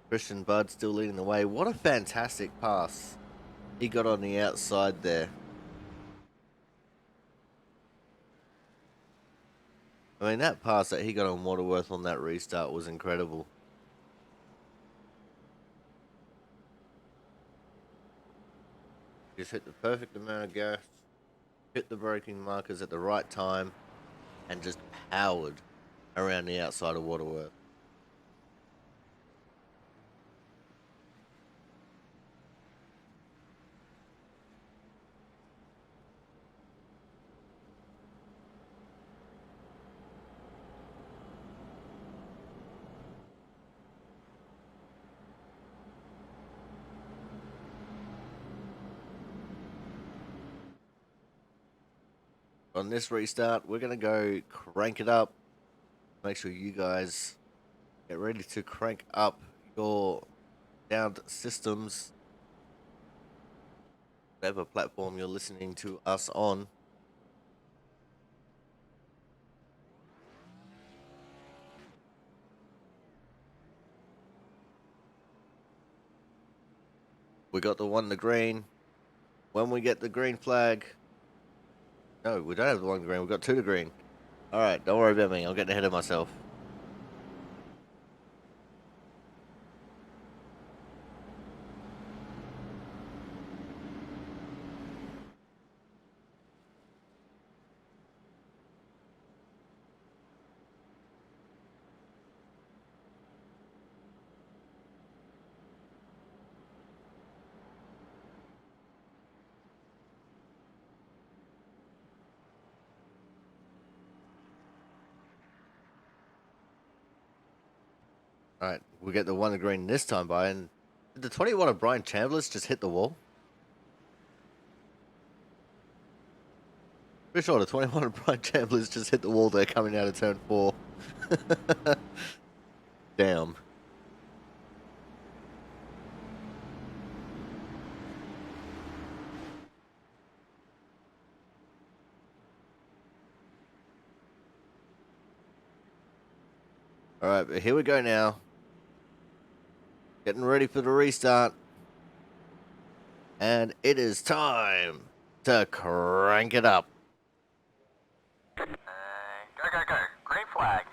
Christian Budd still leading the way. What a fantastic pass he got on the outside there. I mean, that pass that he got on Waterworth on that restart was incredible. Just hit the perfect amount of gas, hit the braking markers at the right time, and just powered around the outside of Waterworth. On this restart, we're going to go crank it up. Make sure you guys get ready to crank up your sound systems, whatever platform you're listening to us on. We got the one, the green. When we get the green flag, no, we don't have the one green. We've got 2 to green. All right, don't worry about me. I'm getting ahead of myself. All right, we get the one, the green this time by, and did the 21 of Brian Chambliss just hit the wall? Pretty sure the 21 of Brian Chambliss just hit the wall there coming out of turn 4. Damn. All right, but here we go now. Getting ready for the restart. And it is time to crank it up. Go, go, go. Green flag.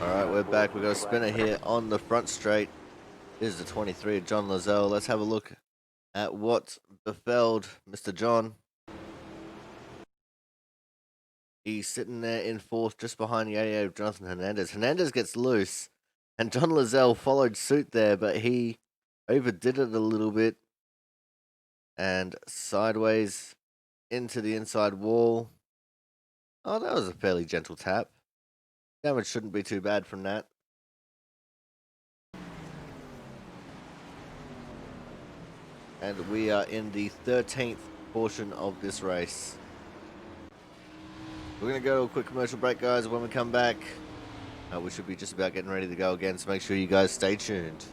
All right, we're back. We've got a spinner here on the front straight. This is the 23 of John Lazelle. Let's have a look at what befelled Mr. John. He's sitting there in 4th, just behind the 88 of Jonathan Hernandez. Hernandez gets loose, and John Lazelle followed suit there, but he overdid it a little bit. And sideways into the inside wall. Oh, that was a fairly gentle tap. Damage shouldn't be too bad from that. And we are in the 13th portion of this race. We're going to go to a quick commercial break, guys. When we come back, we should be just about getting ready to go again, so make sure you guys stay tuned.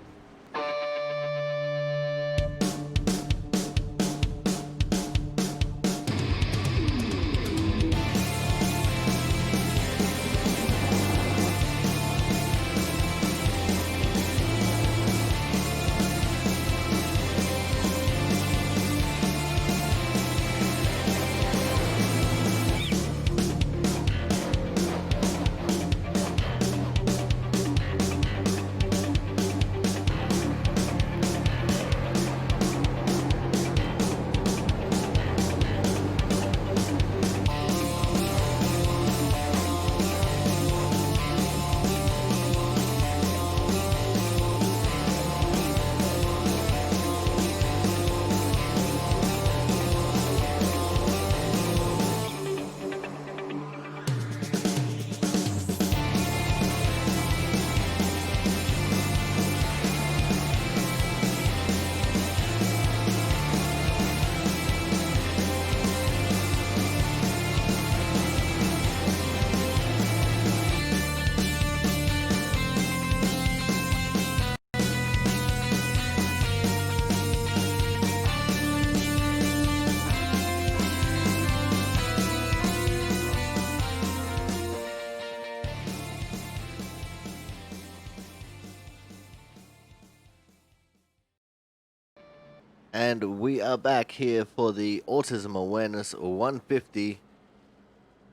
And we are back here for the Autism Awareness 150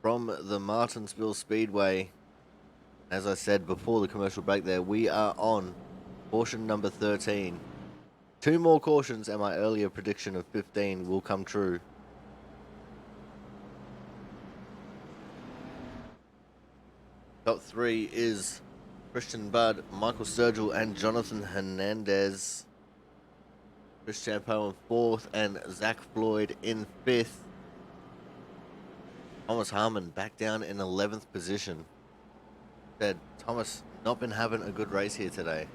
from the Martinsville Speedway. As I said before the commercial break there, we are on portion number 13. 2 more cautions and my earlier prediction of 15 will come true. Top 3 is Christian Budd, Michael Sturgill and Jonathan Hernandez. Chris Champeau in 4th and Zach Floyd in 5th. Thomas Harmon back down in 11th position. Said Thomas not been having a good race here today.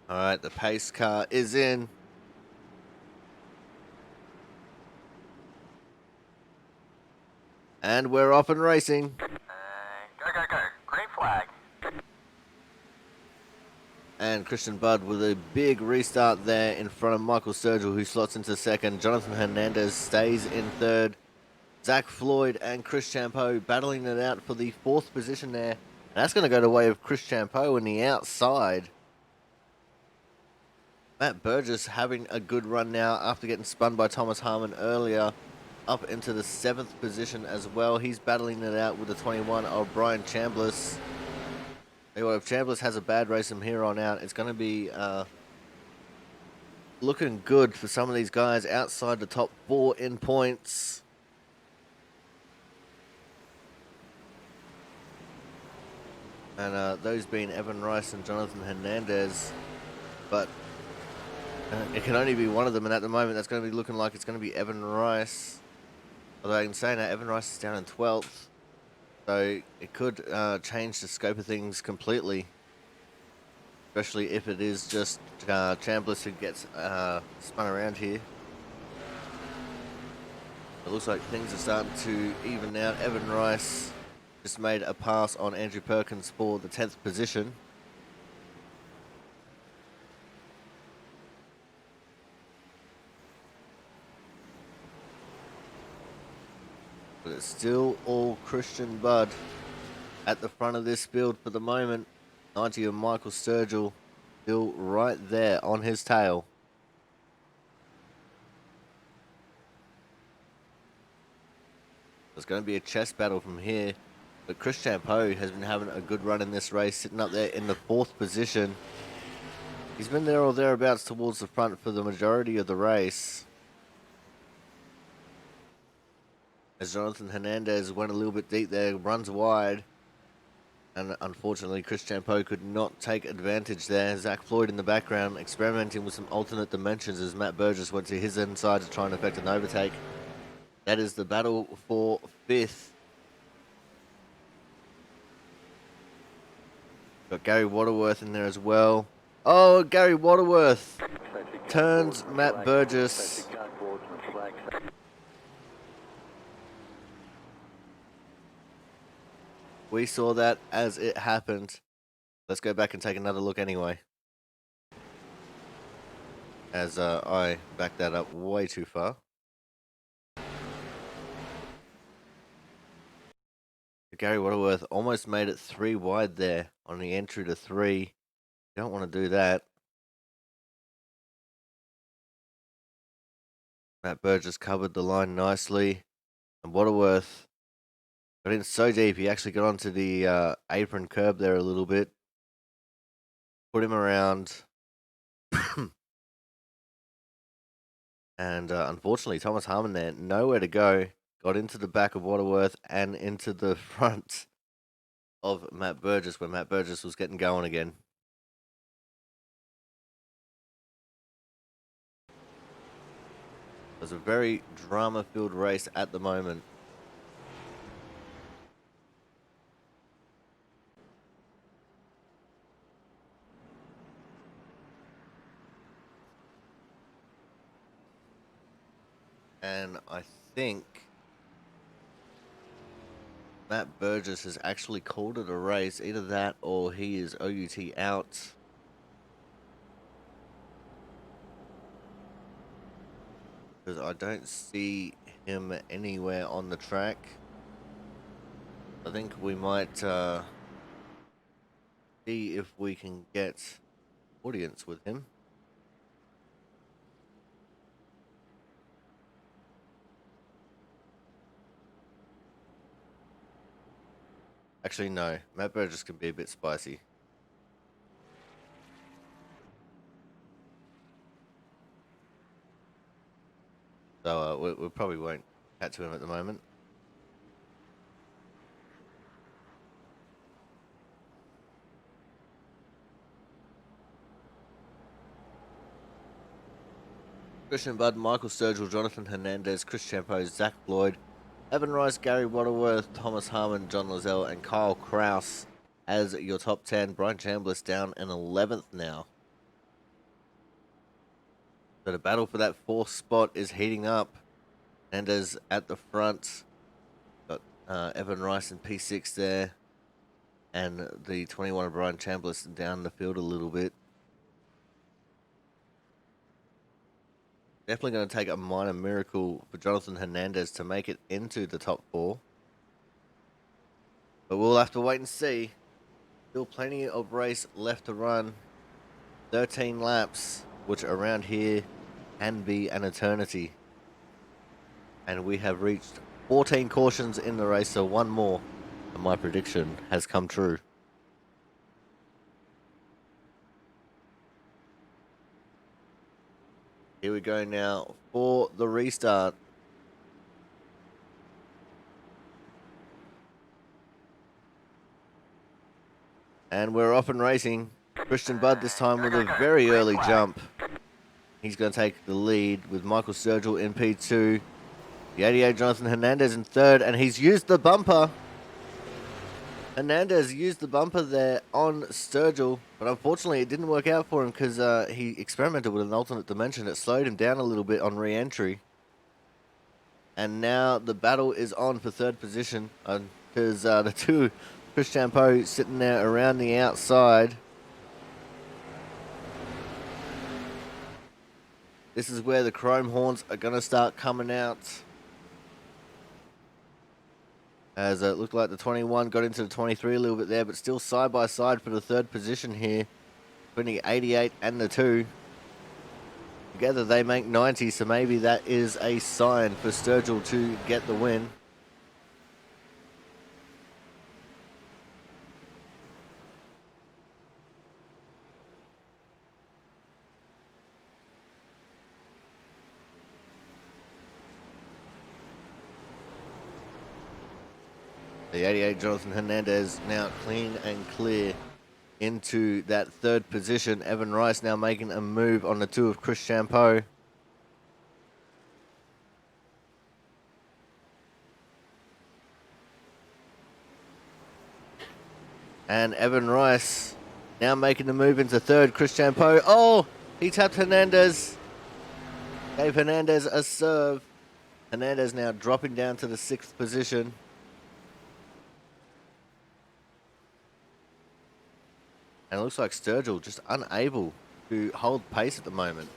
All right, the pace car is in. And we're off and racing. Go, go, go. Green flag. And Christian Budd with a big restart there in front of Michael Sturgill, who slots into 2nd. Jonathan Hernandez stays in 3rd. Zach Floyd and Chris Champeau battling it out for the 4th position there. And that's going to go the way of Chris Champeau in the outside. Matt Burgess having a good run now after getting spun by Thomas Harmon earlier, up into the 7th position as well. He's battling it out with the 21 of Brian Chambliss. If Chambliss has a bad race from here on out, it's going to be looking good for some of these guys outside the top 4 in points. And those being Evan Rice and Jonathan Hernandez. But it can only be one of them, and at the moment that's going to be looking like it's going to be Evan Rice. Although I can say now Evan Rice is down in 12th, so it could change the scope of things completely. Especially if it is just Chambliss who gets spun around here. It looks like things are starting to even out. Evan Rice just made a pass on Andrew Perkins for the 10th position. But it's still all Christian Budd at the front of this field for the moment. 90 of Michael Sturgill still right there on his tail. It's going to be a chess battle from here. But Chris Champeau has been having a good run in this race, sitting up there in the 4th position. He's been there or thereabouts towards the front for the majority of the race. As Jonathan Hernandez went a little bit deep there, runs wide. And unfortunately, Chris Champeau could not take advantage there. Zach Floyd in the background experimenting with some alternate dimensions as Matt Burgess went to his inside to try and effect an overtake. That is the battle for 5th. Got Gary Waterworth in there as well. Oh, Gary Waterworth turns Matt Burgess. We saw that as it happened. Let's go back and take another look anyway. As I backed that up way too far. Gary Waterworth almost made it 3 wide there on the entry to 3. You don't want to do that. Matt Burgess covered the line nicely. And Waterworth got in so deep, he actually got onto the apron curb there a little bit. Put him around. And unfortunately, Thomas Harmon there, nowhere to go. Got into the back of Waterworth and into the front of Matt Burgess when Matt Burgess was getting going again. It was a very drama-filled race at the moment. And I think Matt Burgess has actually called it a race. Either that or he is OUT out. Because I don't see him anywhere on the track. I think we might see if we can get audience with him. Actually, no. Matt Burgess can be a bit spicy. So we probably won't cut to him at the moment. Christian Budd, Michael Sturgill, Jonathan Hernandez, Chris Champeau, Zach Floyd, Evan Rice, Gary Waterworth, Thomas Harmon, John Lozelle, and Kyle Kraus as your top 10. Brian Chambliss down in 11th now. So the battle for that 4th spot is heating up. Hernandez at the front. Got Evan Rice in P6 there. And the 21 of Brian Chambliss down the field a little bit. Definitely going to take a minor miracle for Jonathan Hernandez to make it into the top 4. But we'll have to wait and see. Still plenty of race left to run. 13 laps, which around here can be an eternity. And we have reached 14 cautions in the race, so one more. And my prediction has come true. Here we go now for the restart. And we're off and racing. Christian Budd this time with a very early jump. He's going to take the lead with Michael Sturgill in P2. The 88 Jonathan Hernandez in 3rd, and he's used the bumper. Hernandez used the bumper there on Sturgill, but unfortunately it didn't work out for him because he experimented with an alternate dimension. It slowed him down a little bit on re-entry. And now the battle is on for 3rd position because the two, Chris Champeau sitting there around the outside. This is where the chrome horns are going to start coming out. As it looked like the 21 got into the 23 a little bit there, but still side by side for the 3rd position here. Between the 88 and the 2. Together they make 90, so maybe that is a sign for Sturgill to get the win. The 88 Jonathan Hernandez now clean and clear into that third position. Evan Rice now making a move on the 2 of Chris Champeau. And Evan Rice now making the move into third. Chris Champeau. Oh, he tapped Hernandez. Gave Hernandez a serve. Hernandez now dropping down to the 6th position. And it looks like Sturgill just unable to hold pace at the moment.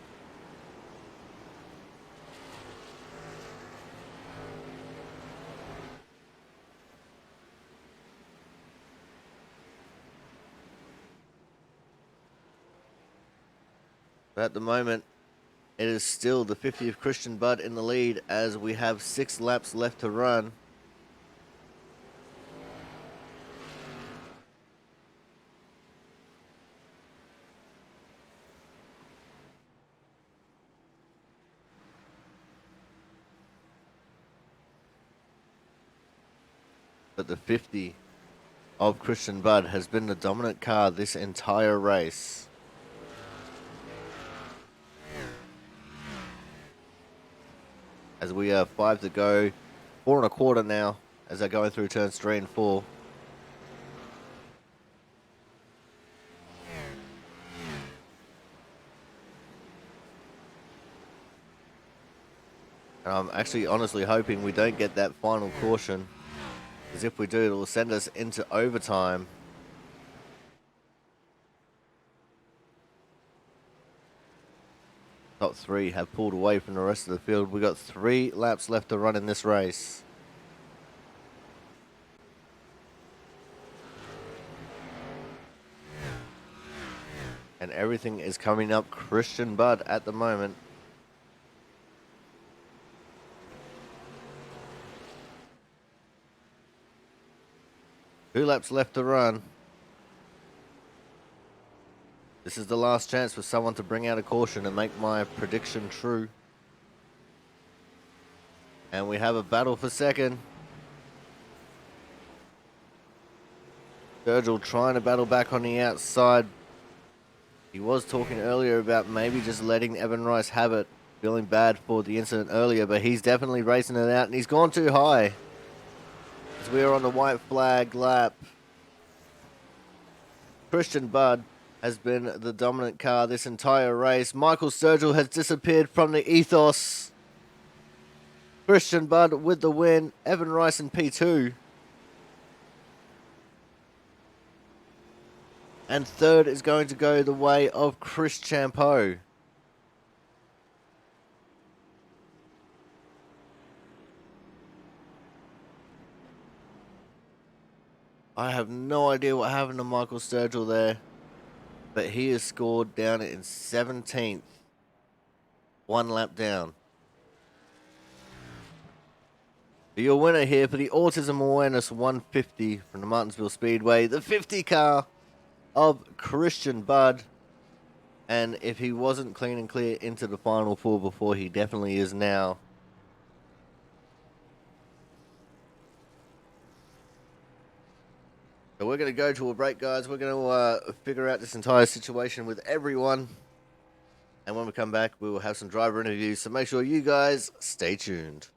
But at the moment, it is still the 50th Christian Budd in the lead as we have 6 laps left to run. But the 50 of Christian Budd has been the dominant car this entire race. As we have 5 to go, 4 1/4 now as they're going through turns 3 and 4. And I'm actually honestly hoping we don't get that final caution, because if we do, it will send us into overtime. Top 3 have pulled away from the rest of the field. We've got 3 laps left to run in this race. And everything is coming up Christian Budd at the moment. Two laps left to run. This is the last chance for someone to bring out a caution and make my prediction true. And we have a battle for second. Sturgill trying to battle back on the outside. He was talking earlier about maybe just letting Evan Rice have it, feeling bad for the incident earlier, but he's definitely racing it out, and he's gone too high. As we are on the white flag lap. Christian Budd has been the dominant car this entire race. Michael Sturgill has disappeared from the ethos. Christian Budd with the win. Evan Rice in P2. And third is going to go the way of Chris Champeau. I have no idea what happened to Michael Sturgill there, but he is scored down in 17th. 1 lap down. Your winner here for the Autism Awareness 150 from the Martinsville Speedway, the 50 car of Christian Budd. And if he wasn't clean and clear into the final 4 before, he definitely is now. So we're going to go to a break, guys. We're going to figure out this entire situation with everyone. And when we come back, we will have some driver interviews. So make sure you guys stay tuned.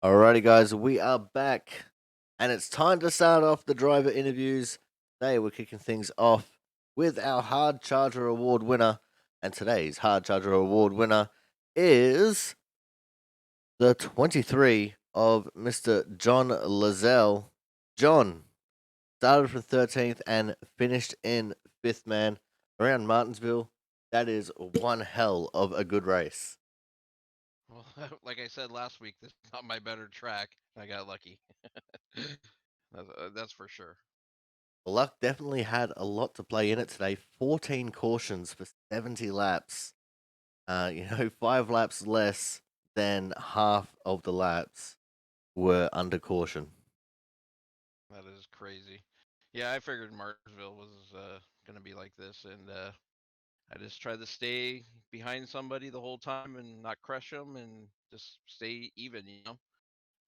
Alrighty, guys, we are back, and it's time to start off the driver interviews. Today, we're kicking things off with our Hard Charger Award winner, and today's Hard Charger Award winner is the 23 of Mr. John Lazelle. John started from 13th and finished in 5th, man, around Martinsville. That is one hell of a good race. Well, like I said last week, this is not my better track. I got lucky. That's for sure. Luck definitely had a lot to play in it today. 14 cautions for 70 laps. 5 laps less than half of the laps were under caution. That is crazy. Yeah, I figured Martinsville was going to be like this, and I just tried to stay behind somebody the whole time and not crush them and just stay even.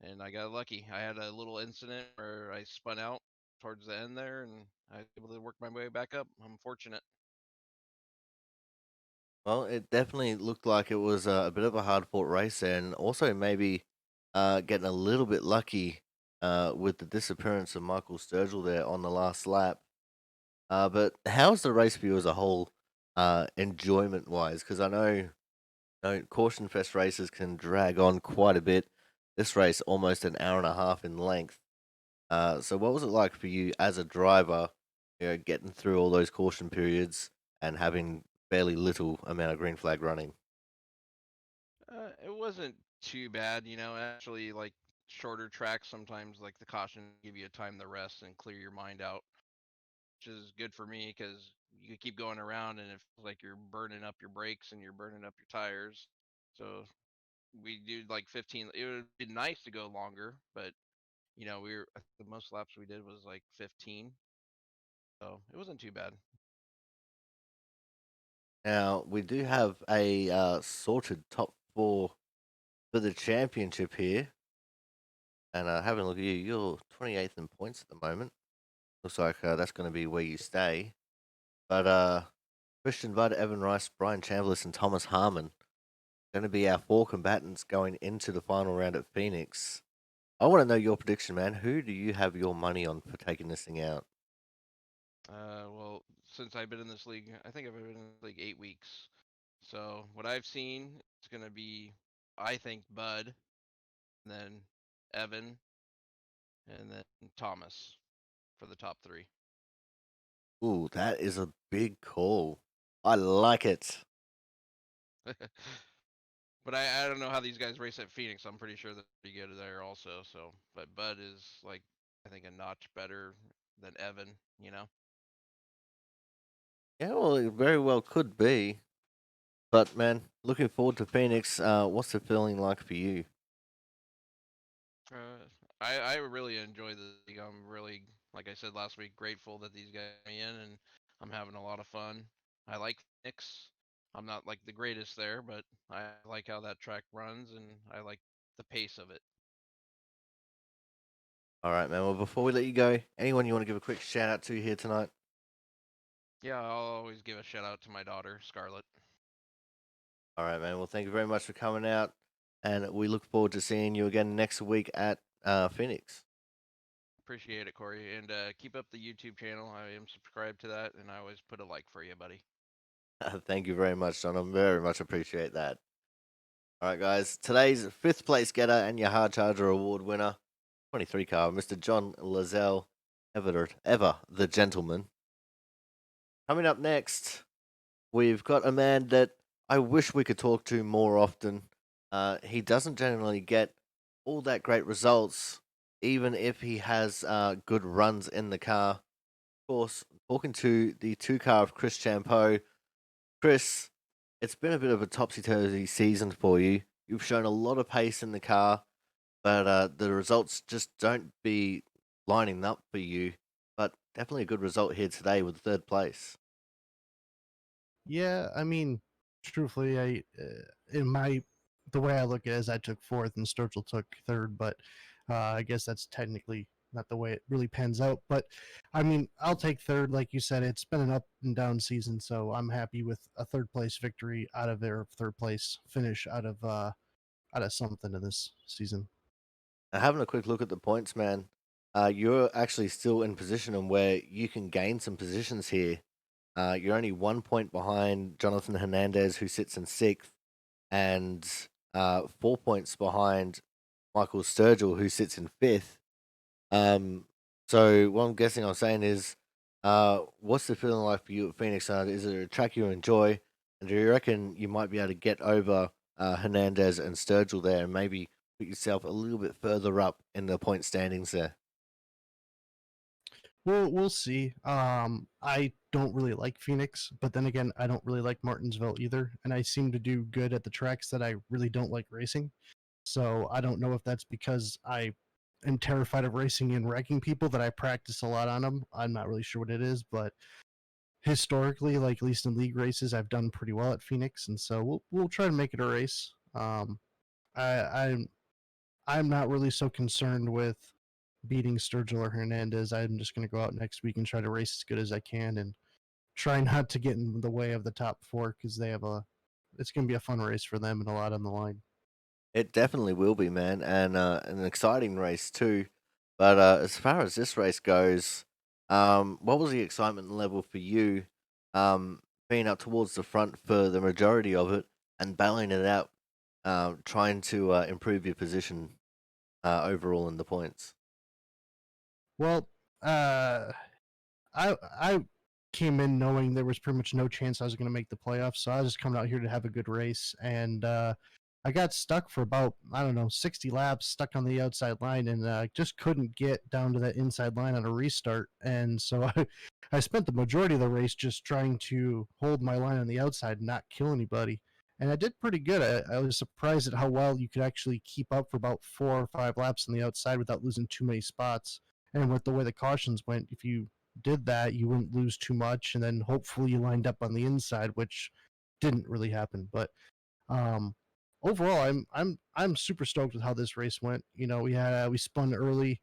And I got lucky. I had a little incident where I spun out towards the end there, and I was able to work my way back up. I'm fortunate. Well, it definitely looked like it was a bit of a hard fought race, and also maybe getting a little bit lucky with the disappearance of Michael Sturgill there on the last lap. But how's the race for you as a whole, enjoyment wise? Because I know caution fest races can drag on quite a bit. This race almost an hour and a half in length. So what was it like for you as a driver, getting through all those caution periods and having fairly little amount of green flag running? It wasn't too bad. Actually, like shorter tracks, sometimes like the caution give you a time to rest and clear your mind out, which is good for me because you keep going around and it feels like you're burning up your brakes and you're burning up your tires. So we do like 15. It would be nice to go longer, but I think the most laps we did was like 15, so it wasn't too bad. Now we do have a sorted top four for the championship here, and having a look at you, you're 28th in points at the moment. Looks like that's going to be where you stay. But Christian Budd, Evan Rice, Brian Chambliss, and Thomas Harmon going to be our four combatants going into the final round at Phoenix. I want to know your prediction, man. Who do you have your money on for taking this thing out? Well, since I've been in this league, I think I've been in this league 8 weeks. So what I've seen, it's gonna be, I think, Bud, and then Evan, and then Thomas for the top three. Ooh, that is a big call. I like it. But I don't know how these guys race at Phoenix. I'm pretty sure they're pretty good there also. So, but Bud is like, I think, a notch better than Evan. Yeah, well, it very well could be. But man, looking forward to Phoenix. What's the feeling like for you? Uh, I really enjoy the league. I'm really, like I said last week, grateful that these guys are in, and I'm having a lot of fun. I like Phoenix. I'm not like the greatest there, but I like how that track runs, and I like the pace of it. All right, man. Well, before we let you go, anyone you want to give a quick shout out to here tonight? Yeah, I'll always give a shout out to my daughter, Scarlett. All right, man. Well, thank you very much for coming out, and we look forward to seeing you again next week at Phoenix. Appreciate it, Corey, and keep up the YouTube channel. I am subscribed to that, and I always put a like for you, buddy. Thank you very much, John. I very much appreciate that. All right, guys. Today's fifth place getter and your Hard Charger Award winner, 23 car, Mr. John Lazelle, ever the gentleman. Coming up next, we've got a man that I wish we could talk to more often. He doesn't generally get all that great results, even if he has good runs in the car. Of course, talking to the two car of Chris Champeau. Chris, it's been a bit of a topsy turvy season for you. You've shown a lot of pace in the car, but the results just don't be lining up for you. But definitely a good result here today with third place. Yeah, I mean, truthfully, in my the way I look at it is I took fourth and Sturgill took third, but I guess that's technically not the way it really pans out. But I mean, I'll take third, like you said. It's been an up and down season, so I'm happy with a third place victory out of their third place finish out of something in this season. Having a quick look at the points, man, you're actually still in position and where you can gain some positions here. You're only 1 point behind Jonathan Hernandez, who sits in sixth, and 4 points behind Michael Sturgill, who sits in fifth. Um, so what I'm guessing I'm saying is, what's the feeling like for you at Phoenix? Is it a track you enjoy? And do you reckon you might be able to get over Hernandez and Sturgill there and maybe put yourself a little bit further up in the point standings there? We'll see. I don't really like Phoenix, but then again, I don't really like Martinsville either, and I seem to do good at the tracks that I really don't like racing. So I don't know if that's because I am terrified of racing and wrecking people that I practice a lot on them. I'm not really sure what it is, but historically, like at least in league races, I've done pretty well at Phoenix, and so we'll try to make it a race. I'm I'm not really so concerned with beating Sturgill or Hernandez. I'm just going to go out next week and try to race as good as I can and try not to get in the way of the top four because they have a. It's going to be a fun race for them and a lot on the line. It definitely will be, man, and an exciting race too. But as far as this race goes, what was the excitement level for you, being up towards the front for the majority of it and battling it out, trying to improve your position overall in the points? Well, uh, I came in knowing there was pretty much no chance I was going to make the playoffs, so I was just coming out here to have a good race, and I got stuck for about I don't know 60 laps, stuck on the outside line, and just couldn't get down to that inside line on a restart, and so I spent the majority of the race just trying to hold my line on the outside and not kill anybody. And I did pretty good. I was surprised at how well you could actually keep up for about 4 or 5 laps on the outside without losing too many spots. And with the way the cautions went, if you did that, you wouldn't lose too much, and then hopefully you lined up on the inside, which didn't really happen. But um, overall, I'm super stoked with how this race went. You know, we spun early,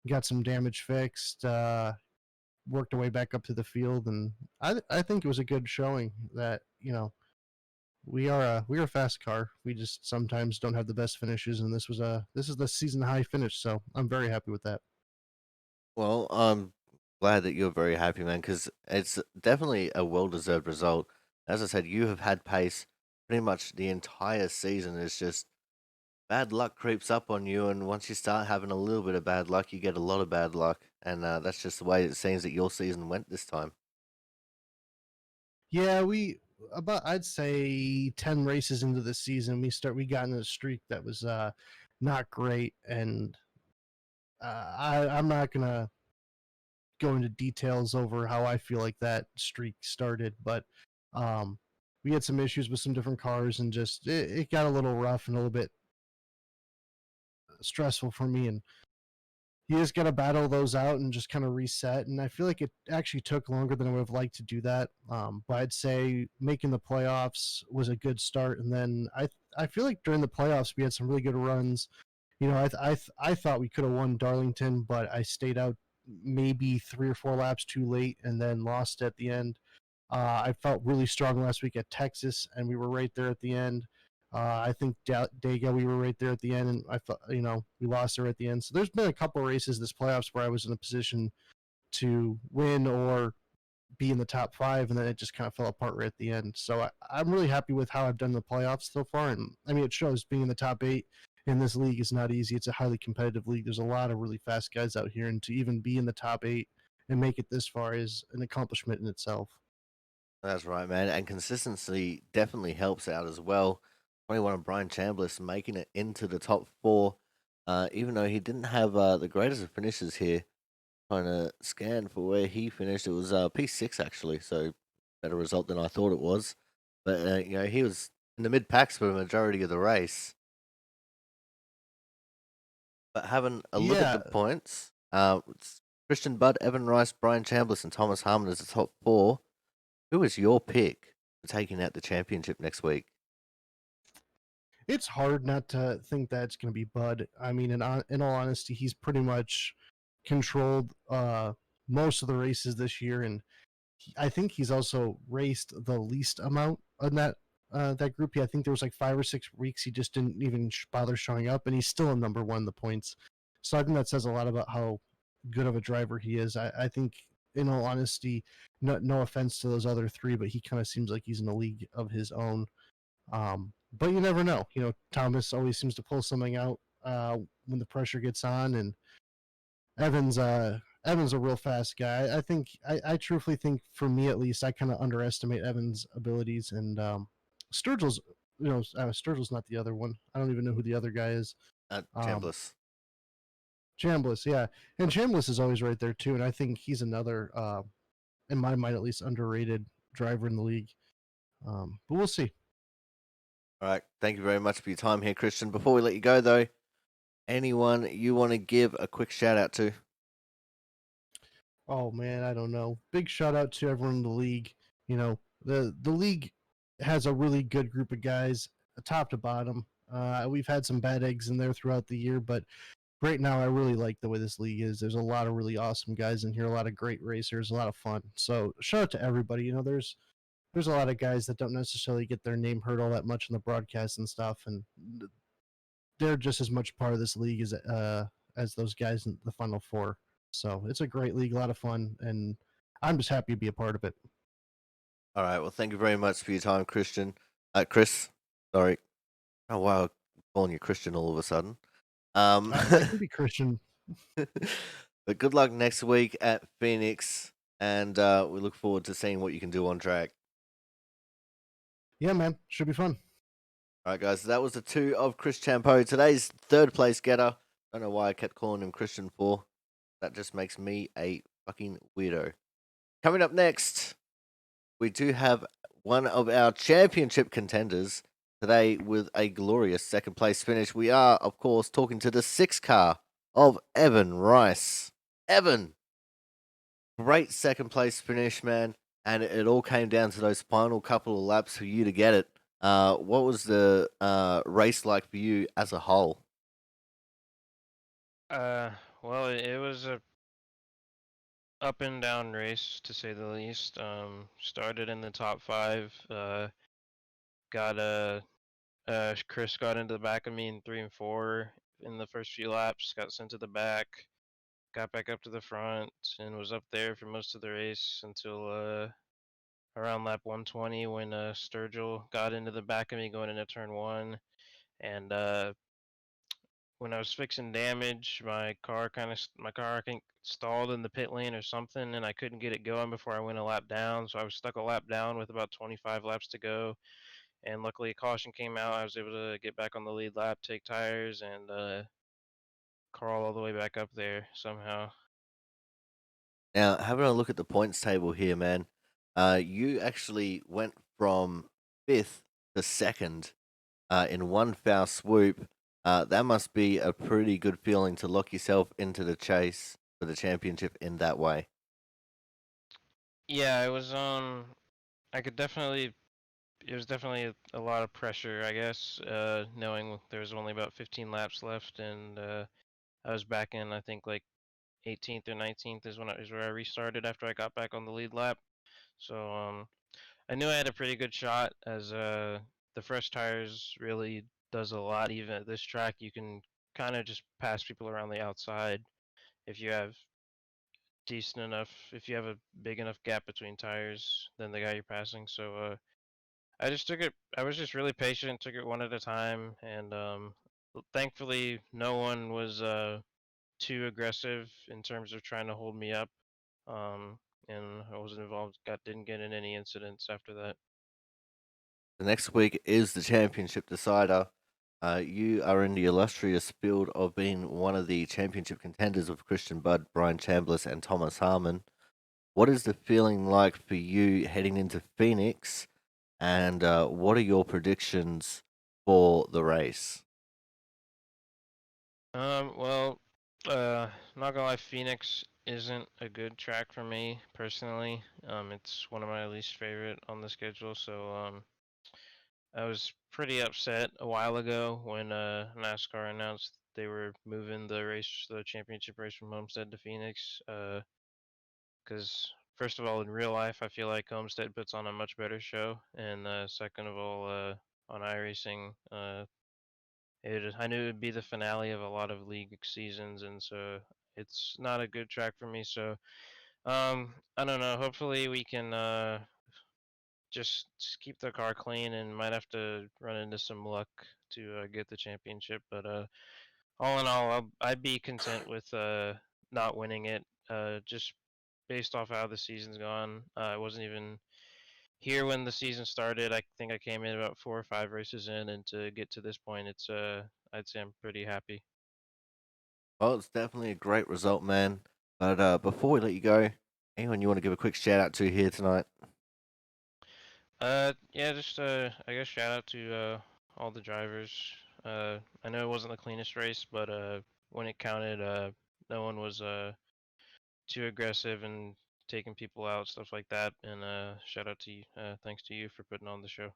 got some damage fixed, worked our way back up to the field, and I think it was a good showing. That we are a fast car. We just sometimes don't have the best finishes, and this is the season high finish. So I'm very happy with that. Well, I'm glad that you're very happy, man, because it's definitely a well-deserved result. As I said, you have had pace pretty much the entire season. It's just bad luck creeps up on you, and once you start having a little bit of bad luck, you get a lot of bad luck, and that's just the way it seems that your season went this time. Yeah, we about I'd say 10 races into the season, we got in a streak that was not great, and I'm not gonna go into details over how I feel like that streak started, but um, we had some issues with some different cars, and just it got a little rough and a little bit stressful for me, and you just got to battle those out and just kind of reset. And I feel like it actually took longer than I would have liked to do that. But I'd say making the playoffs was a good start. And then I feel like during the playoffs we had some really good runs. You know, I thought we could have won Darlington, but I stayed out maybe 3 or 4 laps too late and then lost at the end. I felt really strong last week at Texas, and we were right there at the end. I think Dega, we were right there at the end, and I thought, we lost there at the end. So there's been a couple of races this playoffs where I was in a position to win or be in the top five, and then it just kind of fell apart right at the end. So I'm really happy with how I've done the playoffs so far, and I mean, it shows being in the top eight in this league is not easy. It's a highly competitive league. There's a lot of really fast guys out here, and to even be in the top eight and make it this far is an accomplishment in itself. That's right, man, and consistency definitely helps out as well. 21 of Brian Chambliss making it into the top four, even though he didn't have the greatest of finishes here. Trying to scan for where he finished, it was P6 actually, so better result than I thought it was. But he was in the mid packs for the majority of the race. But having a look at the Yeah, points, it's Christian Budd, Evan Rice, Brian Chambliss, and Thomas Harmon as the top four. Who is your pick for taking out the championship next week? it's hard not to think that it's going to be Bud. I mean, in all honesty, he's pretty much controlled most of the races this year, and I think he's also raced the least amount on that group. I think there was like 5 or 6 weeks he just didn't even bother showing up, and he's still a number one in the points. So I think that says a lot about how good of a driver he is. I think, in all honesty, no offense to those other three, but he kind of seems like he's in a league of his own. But you never know. Thomas always seems to pull something out when the pressure gets on, and Evans a real fast guy. I think I truthfully think, for me at least, I kind of underestimate Evans' abilities, and Sturgill's Sturgill's not the other one. I don't even know who the other guy is. Um, Chambliss. Chambliss, yeah, and Chambliss is always right there too, and I think he's another, in my mind at least, underrated driver in the league. But we'll see. All right. Thank you very much for your time here, Christian. Before we let you go, though, anyone you want to give a quick shout out to? Oh man, I don't know. Big shout out to everyone in the league. The league has a really good group of guys, top to bottom. We've had some bad eggs in there throughout the year, but right now I really like the way this league is. There's a lot of really awesome guys in here, a lot of great racers, a lot of fun. So shout out to everybody. There's a lot of guys that don't necessarily get their name heard all that much in the broadcast and stuff, and they're just as much part of this league as those guys in the Final Four. So it's a great league, a lot of fun, and I'm just happy to be a part of it. All right. Well, thank you very much for your time, Christian. Chris. Sorry. Oh wow, I'm calling you Christian all of a sudden. I can be Christian. But good luck next week at Phoenix, and we look forward to seeing what you can do on track. Yeah, man, should be fun. All right, guys. So that was the two of Chris Champo, today's third place getter. Don't know why I kept calling him Christian for. That just makes me a fucking weirdo. Coming up next, we do have one of our championship contenders today with a glorious second place finish. We are, of course, talking to the 6 car of Evan Rice. Evan, great second place finish, man. And it all came down to those final couple of laps for you to get it. What was the race like for you as a whole? Uh, well, it was a up and down race to say the least. Started in the top five. Got Chris got into the back of me in 3 and 4 in the first few laps. Got sent to the back. Got back up to the front and was up there for most of the race until around lap 120 when Sturgill got into the back of me going into turn one, and when I was fixing damage, my car I think stalled in the pit lane or something, and I couldn't get it going before I went a lap down. So I was stuck a lap down with about 25 laps to go, and luckily a caution came out. I was able to get back on the lead lap, take tires, and crawl all the way back up there somehow. Now, having a look at the points table here, man, you actually went from fifth to second in one foul swoop. That must be a pretty good feeling to lock yourself into the chase for the championship in that way. Yeah, it was I could definitely it was definitely a lot of pressure, I guess, knowing there was only about 15 laps left, and I was back in I think like 18th or 19th is where I restarted after I got back on the lead lap. So I knew I had a pretty good shot as the fresh tires really does a lot. Even at this track, you can kind of just pass people around the outside if you have if you have a big enough gap between tires than the guy you're passing. So I just took it. I was just really patient, took it one at a time, and thankfully no one was too aggressive in terms of trying to hold me up. Um, and I wasn't involved. Didn't get in any incidents after that. The next week is the championship decider. You are in the illustrious field of being one of the championship contenders with Christian Budd, Brian Chambliss, and Thomas Harmon. What is the feeling like for you heading into Phoenix? And what are your predictions for the race? Well, not gonna lie, Phoenix isn't a good track for me personally. It's one of my least favorite on the schedule, so I was pretty upset a while ago when NASCAR announced they were moving the championship race from Homestead to Phoenix. Because first of all, in real life, I feel like Homestead puts on a much better show, and second of all, on iRacing, I knew it would be the finale of a lot of league seasons, and so it's not a good track for me. So I don't know. Hopefully we can just keep the car clean, and might have to run into some luck to get the championship. But all in all, I'd be content with not winning it. Just based off how the season's gone. I wasn't even here when the season started. I think I came in about 4 or 5 races in, and to get to this point, it's I'd say I'm pretty happy. Well, it's definitely a great result, man. But before we let you go, anyone you want to give a quick shout out to here tonight? Yeah, just I guess shout out to all the drivers. I know it wasn't the cleanest race, but when it counted, no one was too aggressive and taking people out, stuff like that. And shout out to you, thanks to you for putting on the show.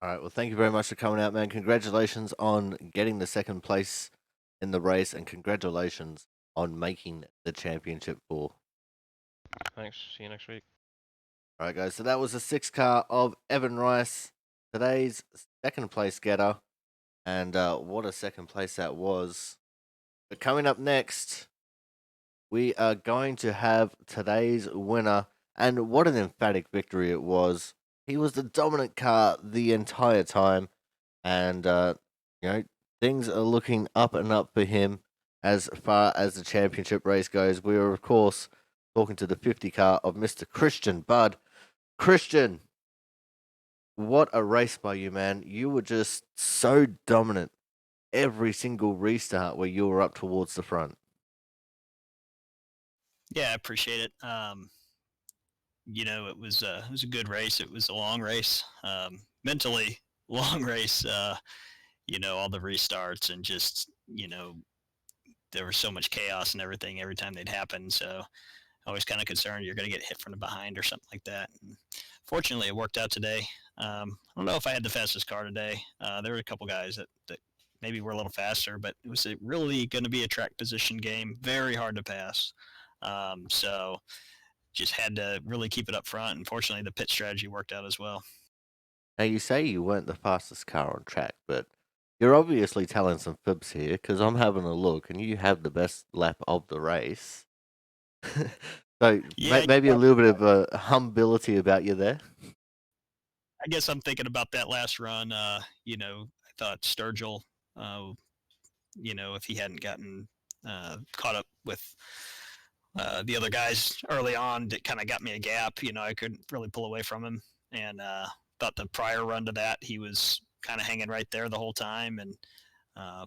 All right. Well, thank you very much for coming out, man. Congratulations on getting the second place in the race, and congratulations on making the championship four. Thanks. See you next week. All right, guys. So that was the sixth car of Evan Rice, today's second place getter, and what a second place that was. But coming up next, we are going to have today's winner, and what an emphatic victory it was. He was the dominant car the entire time, and you know things are looking up and up for him as far as the championship race goes. We were, of course, talking to the 50 car of Mr. Christian Budd. Christian, what a race by you, man! You were just so dominant every single restart where you were up towards the front. Yeah, I appreciate it. It was a good race. It was a long race, mentally long race. All the restarts and just there was so much chaos and everything every time they'd happen. So I was kind of concerned you're going to get hit from the behind or something like that. And fortunately, it worked out today. I don't know if I had the fastest car today. There were a couple guys that maybe were a little faster, but it was really going to be a track position game. Very hard to pass. So just had to really keep it up front. And fortunately, the pit strategy worked out as well. Now, you say you weren't the fastest car on track, but you're obviously telling some fibs here because I'm having a look and you have the best lap of the race. So Yeah, maybe a little bit of humility about you there. I guess I'm thinking about that last run. I thought Sturgill, if he hadn't gotten caught up with the other guys early on, that kind of got me a gap. I couldn't really pull away from him, and thought the prior run to that, he was kind of hanging right there the whole time. And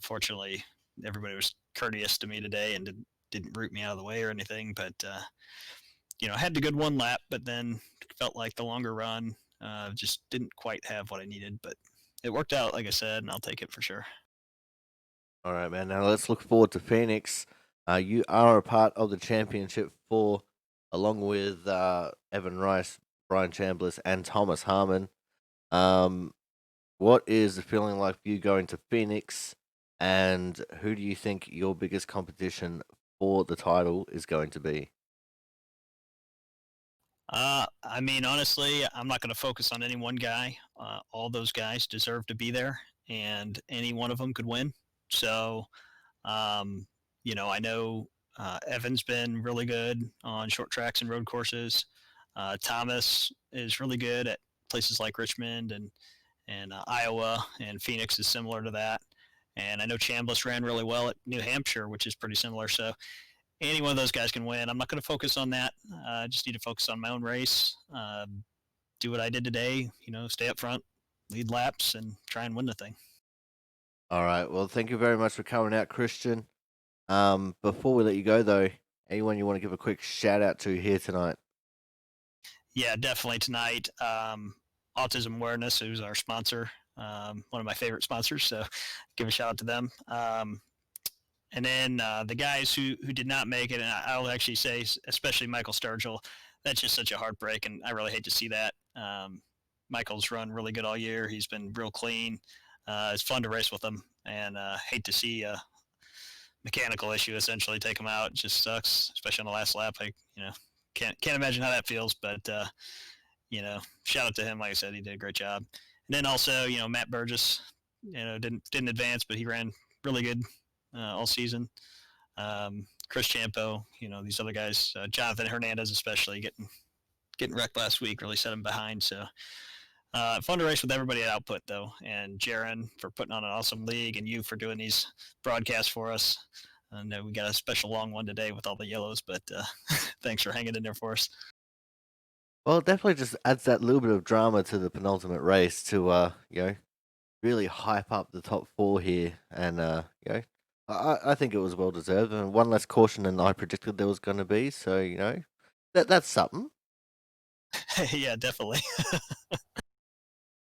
fortunately, everybody was courteous to me today and didn't root me out of the way or anything. But I had the good one lap, but then felt like the longer run just didn't quite have what I needed. But it worked out, like I said, and I'll take it for sure. All right, man. Now let's look forward to Phoenix. You are a part of the championship four, along with Evan Rice, Brian Chambliss, and Thomas Harmon. What is the feeling like for you going to Phoenix? And who do you think your biggest competition for the title is going to be? Honestly, I'm not going to focus on any one guy. All those guys deserve to be there, and any one of them could win. So, I know Evan's been really good on short tracks and road courses. Thomas is really good at places like Richmond and Iowa, and Phoenix is similar to that. And I know Chambliss ran really well at New Hampshire, which is pretty similar. So any one of those guys can win. I'm not going to focus on that. I just need to focus on my own race, do what I did today, stay up front, lead laps, and try and win the thing. All right. Well, thank you very much for coming out, Christian. Before we let you go, though, anyone you want to give a quick shout out to here tonight? Yeah, definitely tonight. Autism Awareness, who's our sponsor, one of my favorite sponsors. So give a shout out to them. And then the guys who did not make it, and I'll actually say, especially Michael Sturgill, that's just such a heartbreak, and I really hate to see that. Michael's run really good all year. He's been real clean. It's fun to race with him, and hate to see a mechanical issue essentially take him out. It just sucks, especially on the last lap. Can't imagine how that feels, but shout out to him. Like I said, he did a great job. And then also, Matt Burgess, didn't advance, but he ran really good all season. Chris Champo, these other guys, Jonathan Hernandez especially getting wrecked last week really set him behind. So fun to race with everybody at Output though, and Jaron for putting on an awesome league, and you for doing these broadcasts for us. I know we got a special long one today with all the yellows, but thanks for hanging in there for us. Well, it definitely just adds that little bit of drama to the penultimate race to really hype up the top four here, and I think it was well deserved, and one less caution than I predicted there was going to be. So that's something. Yeah, definitely.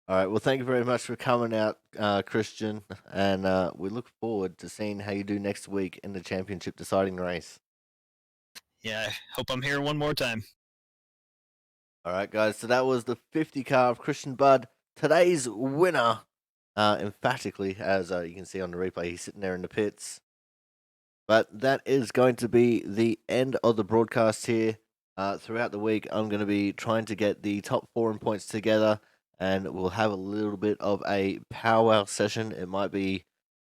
All right. Well, thank you very much for coming out, Christian, and we look forward to seeing how you do next week in the championship deciding race. Yeah, I hope I'm here one more time. All right, guys. So that was the 50 car of Christian Budd. Today's winner, emphatically, as you can see on the replay, he's sitting there in the pits. But that is going to be the end of the broadcast here. Throughout the week, I'm going to be trying to get the top 4 in points together, and we'll have a little bit of a powwow session. It might be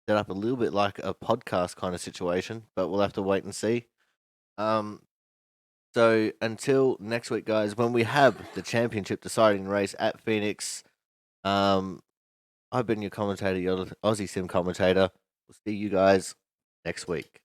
set up a little bit like a podcast kind of situation, but we'll have to wait and see. So until next week, guys, when we have the championship deciding race at Phoenix, I've been your commentator, your Aussie Sim commentator. We'll see you guys next week.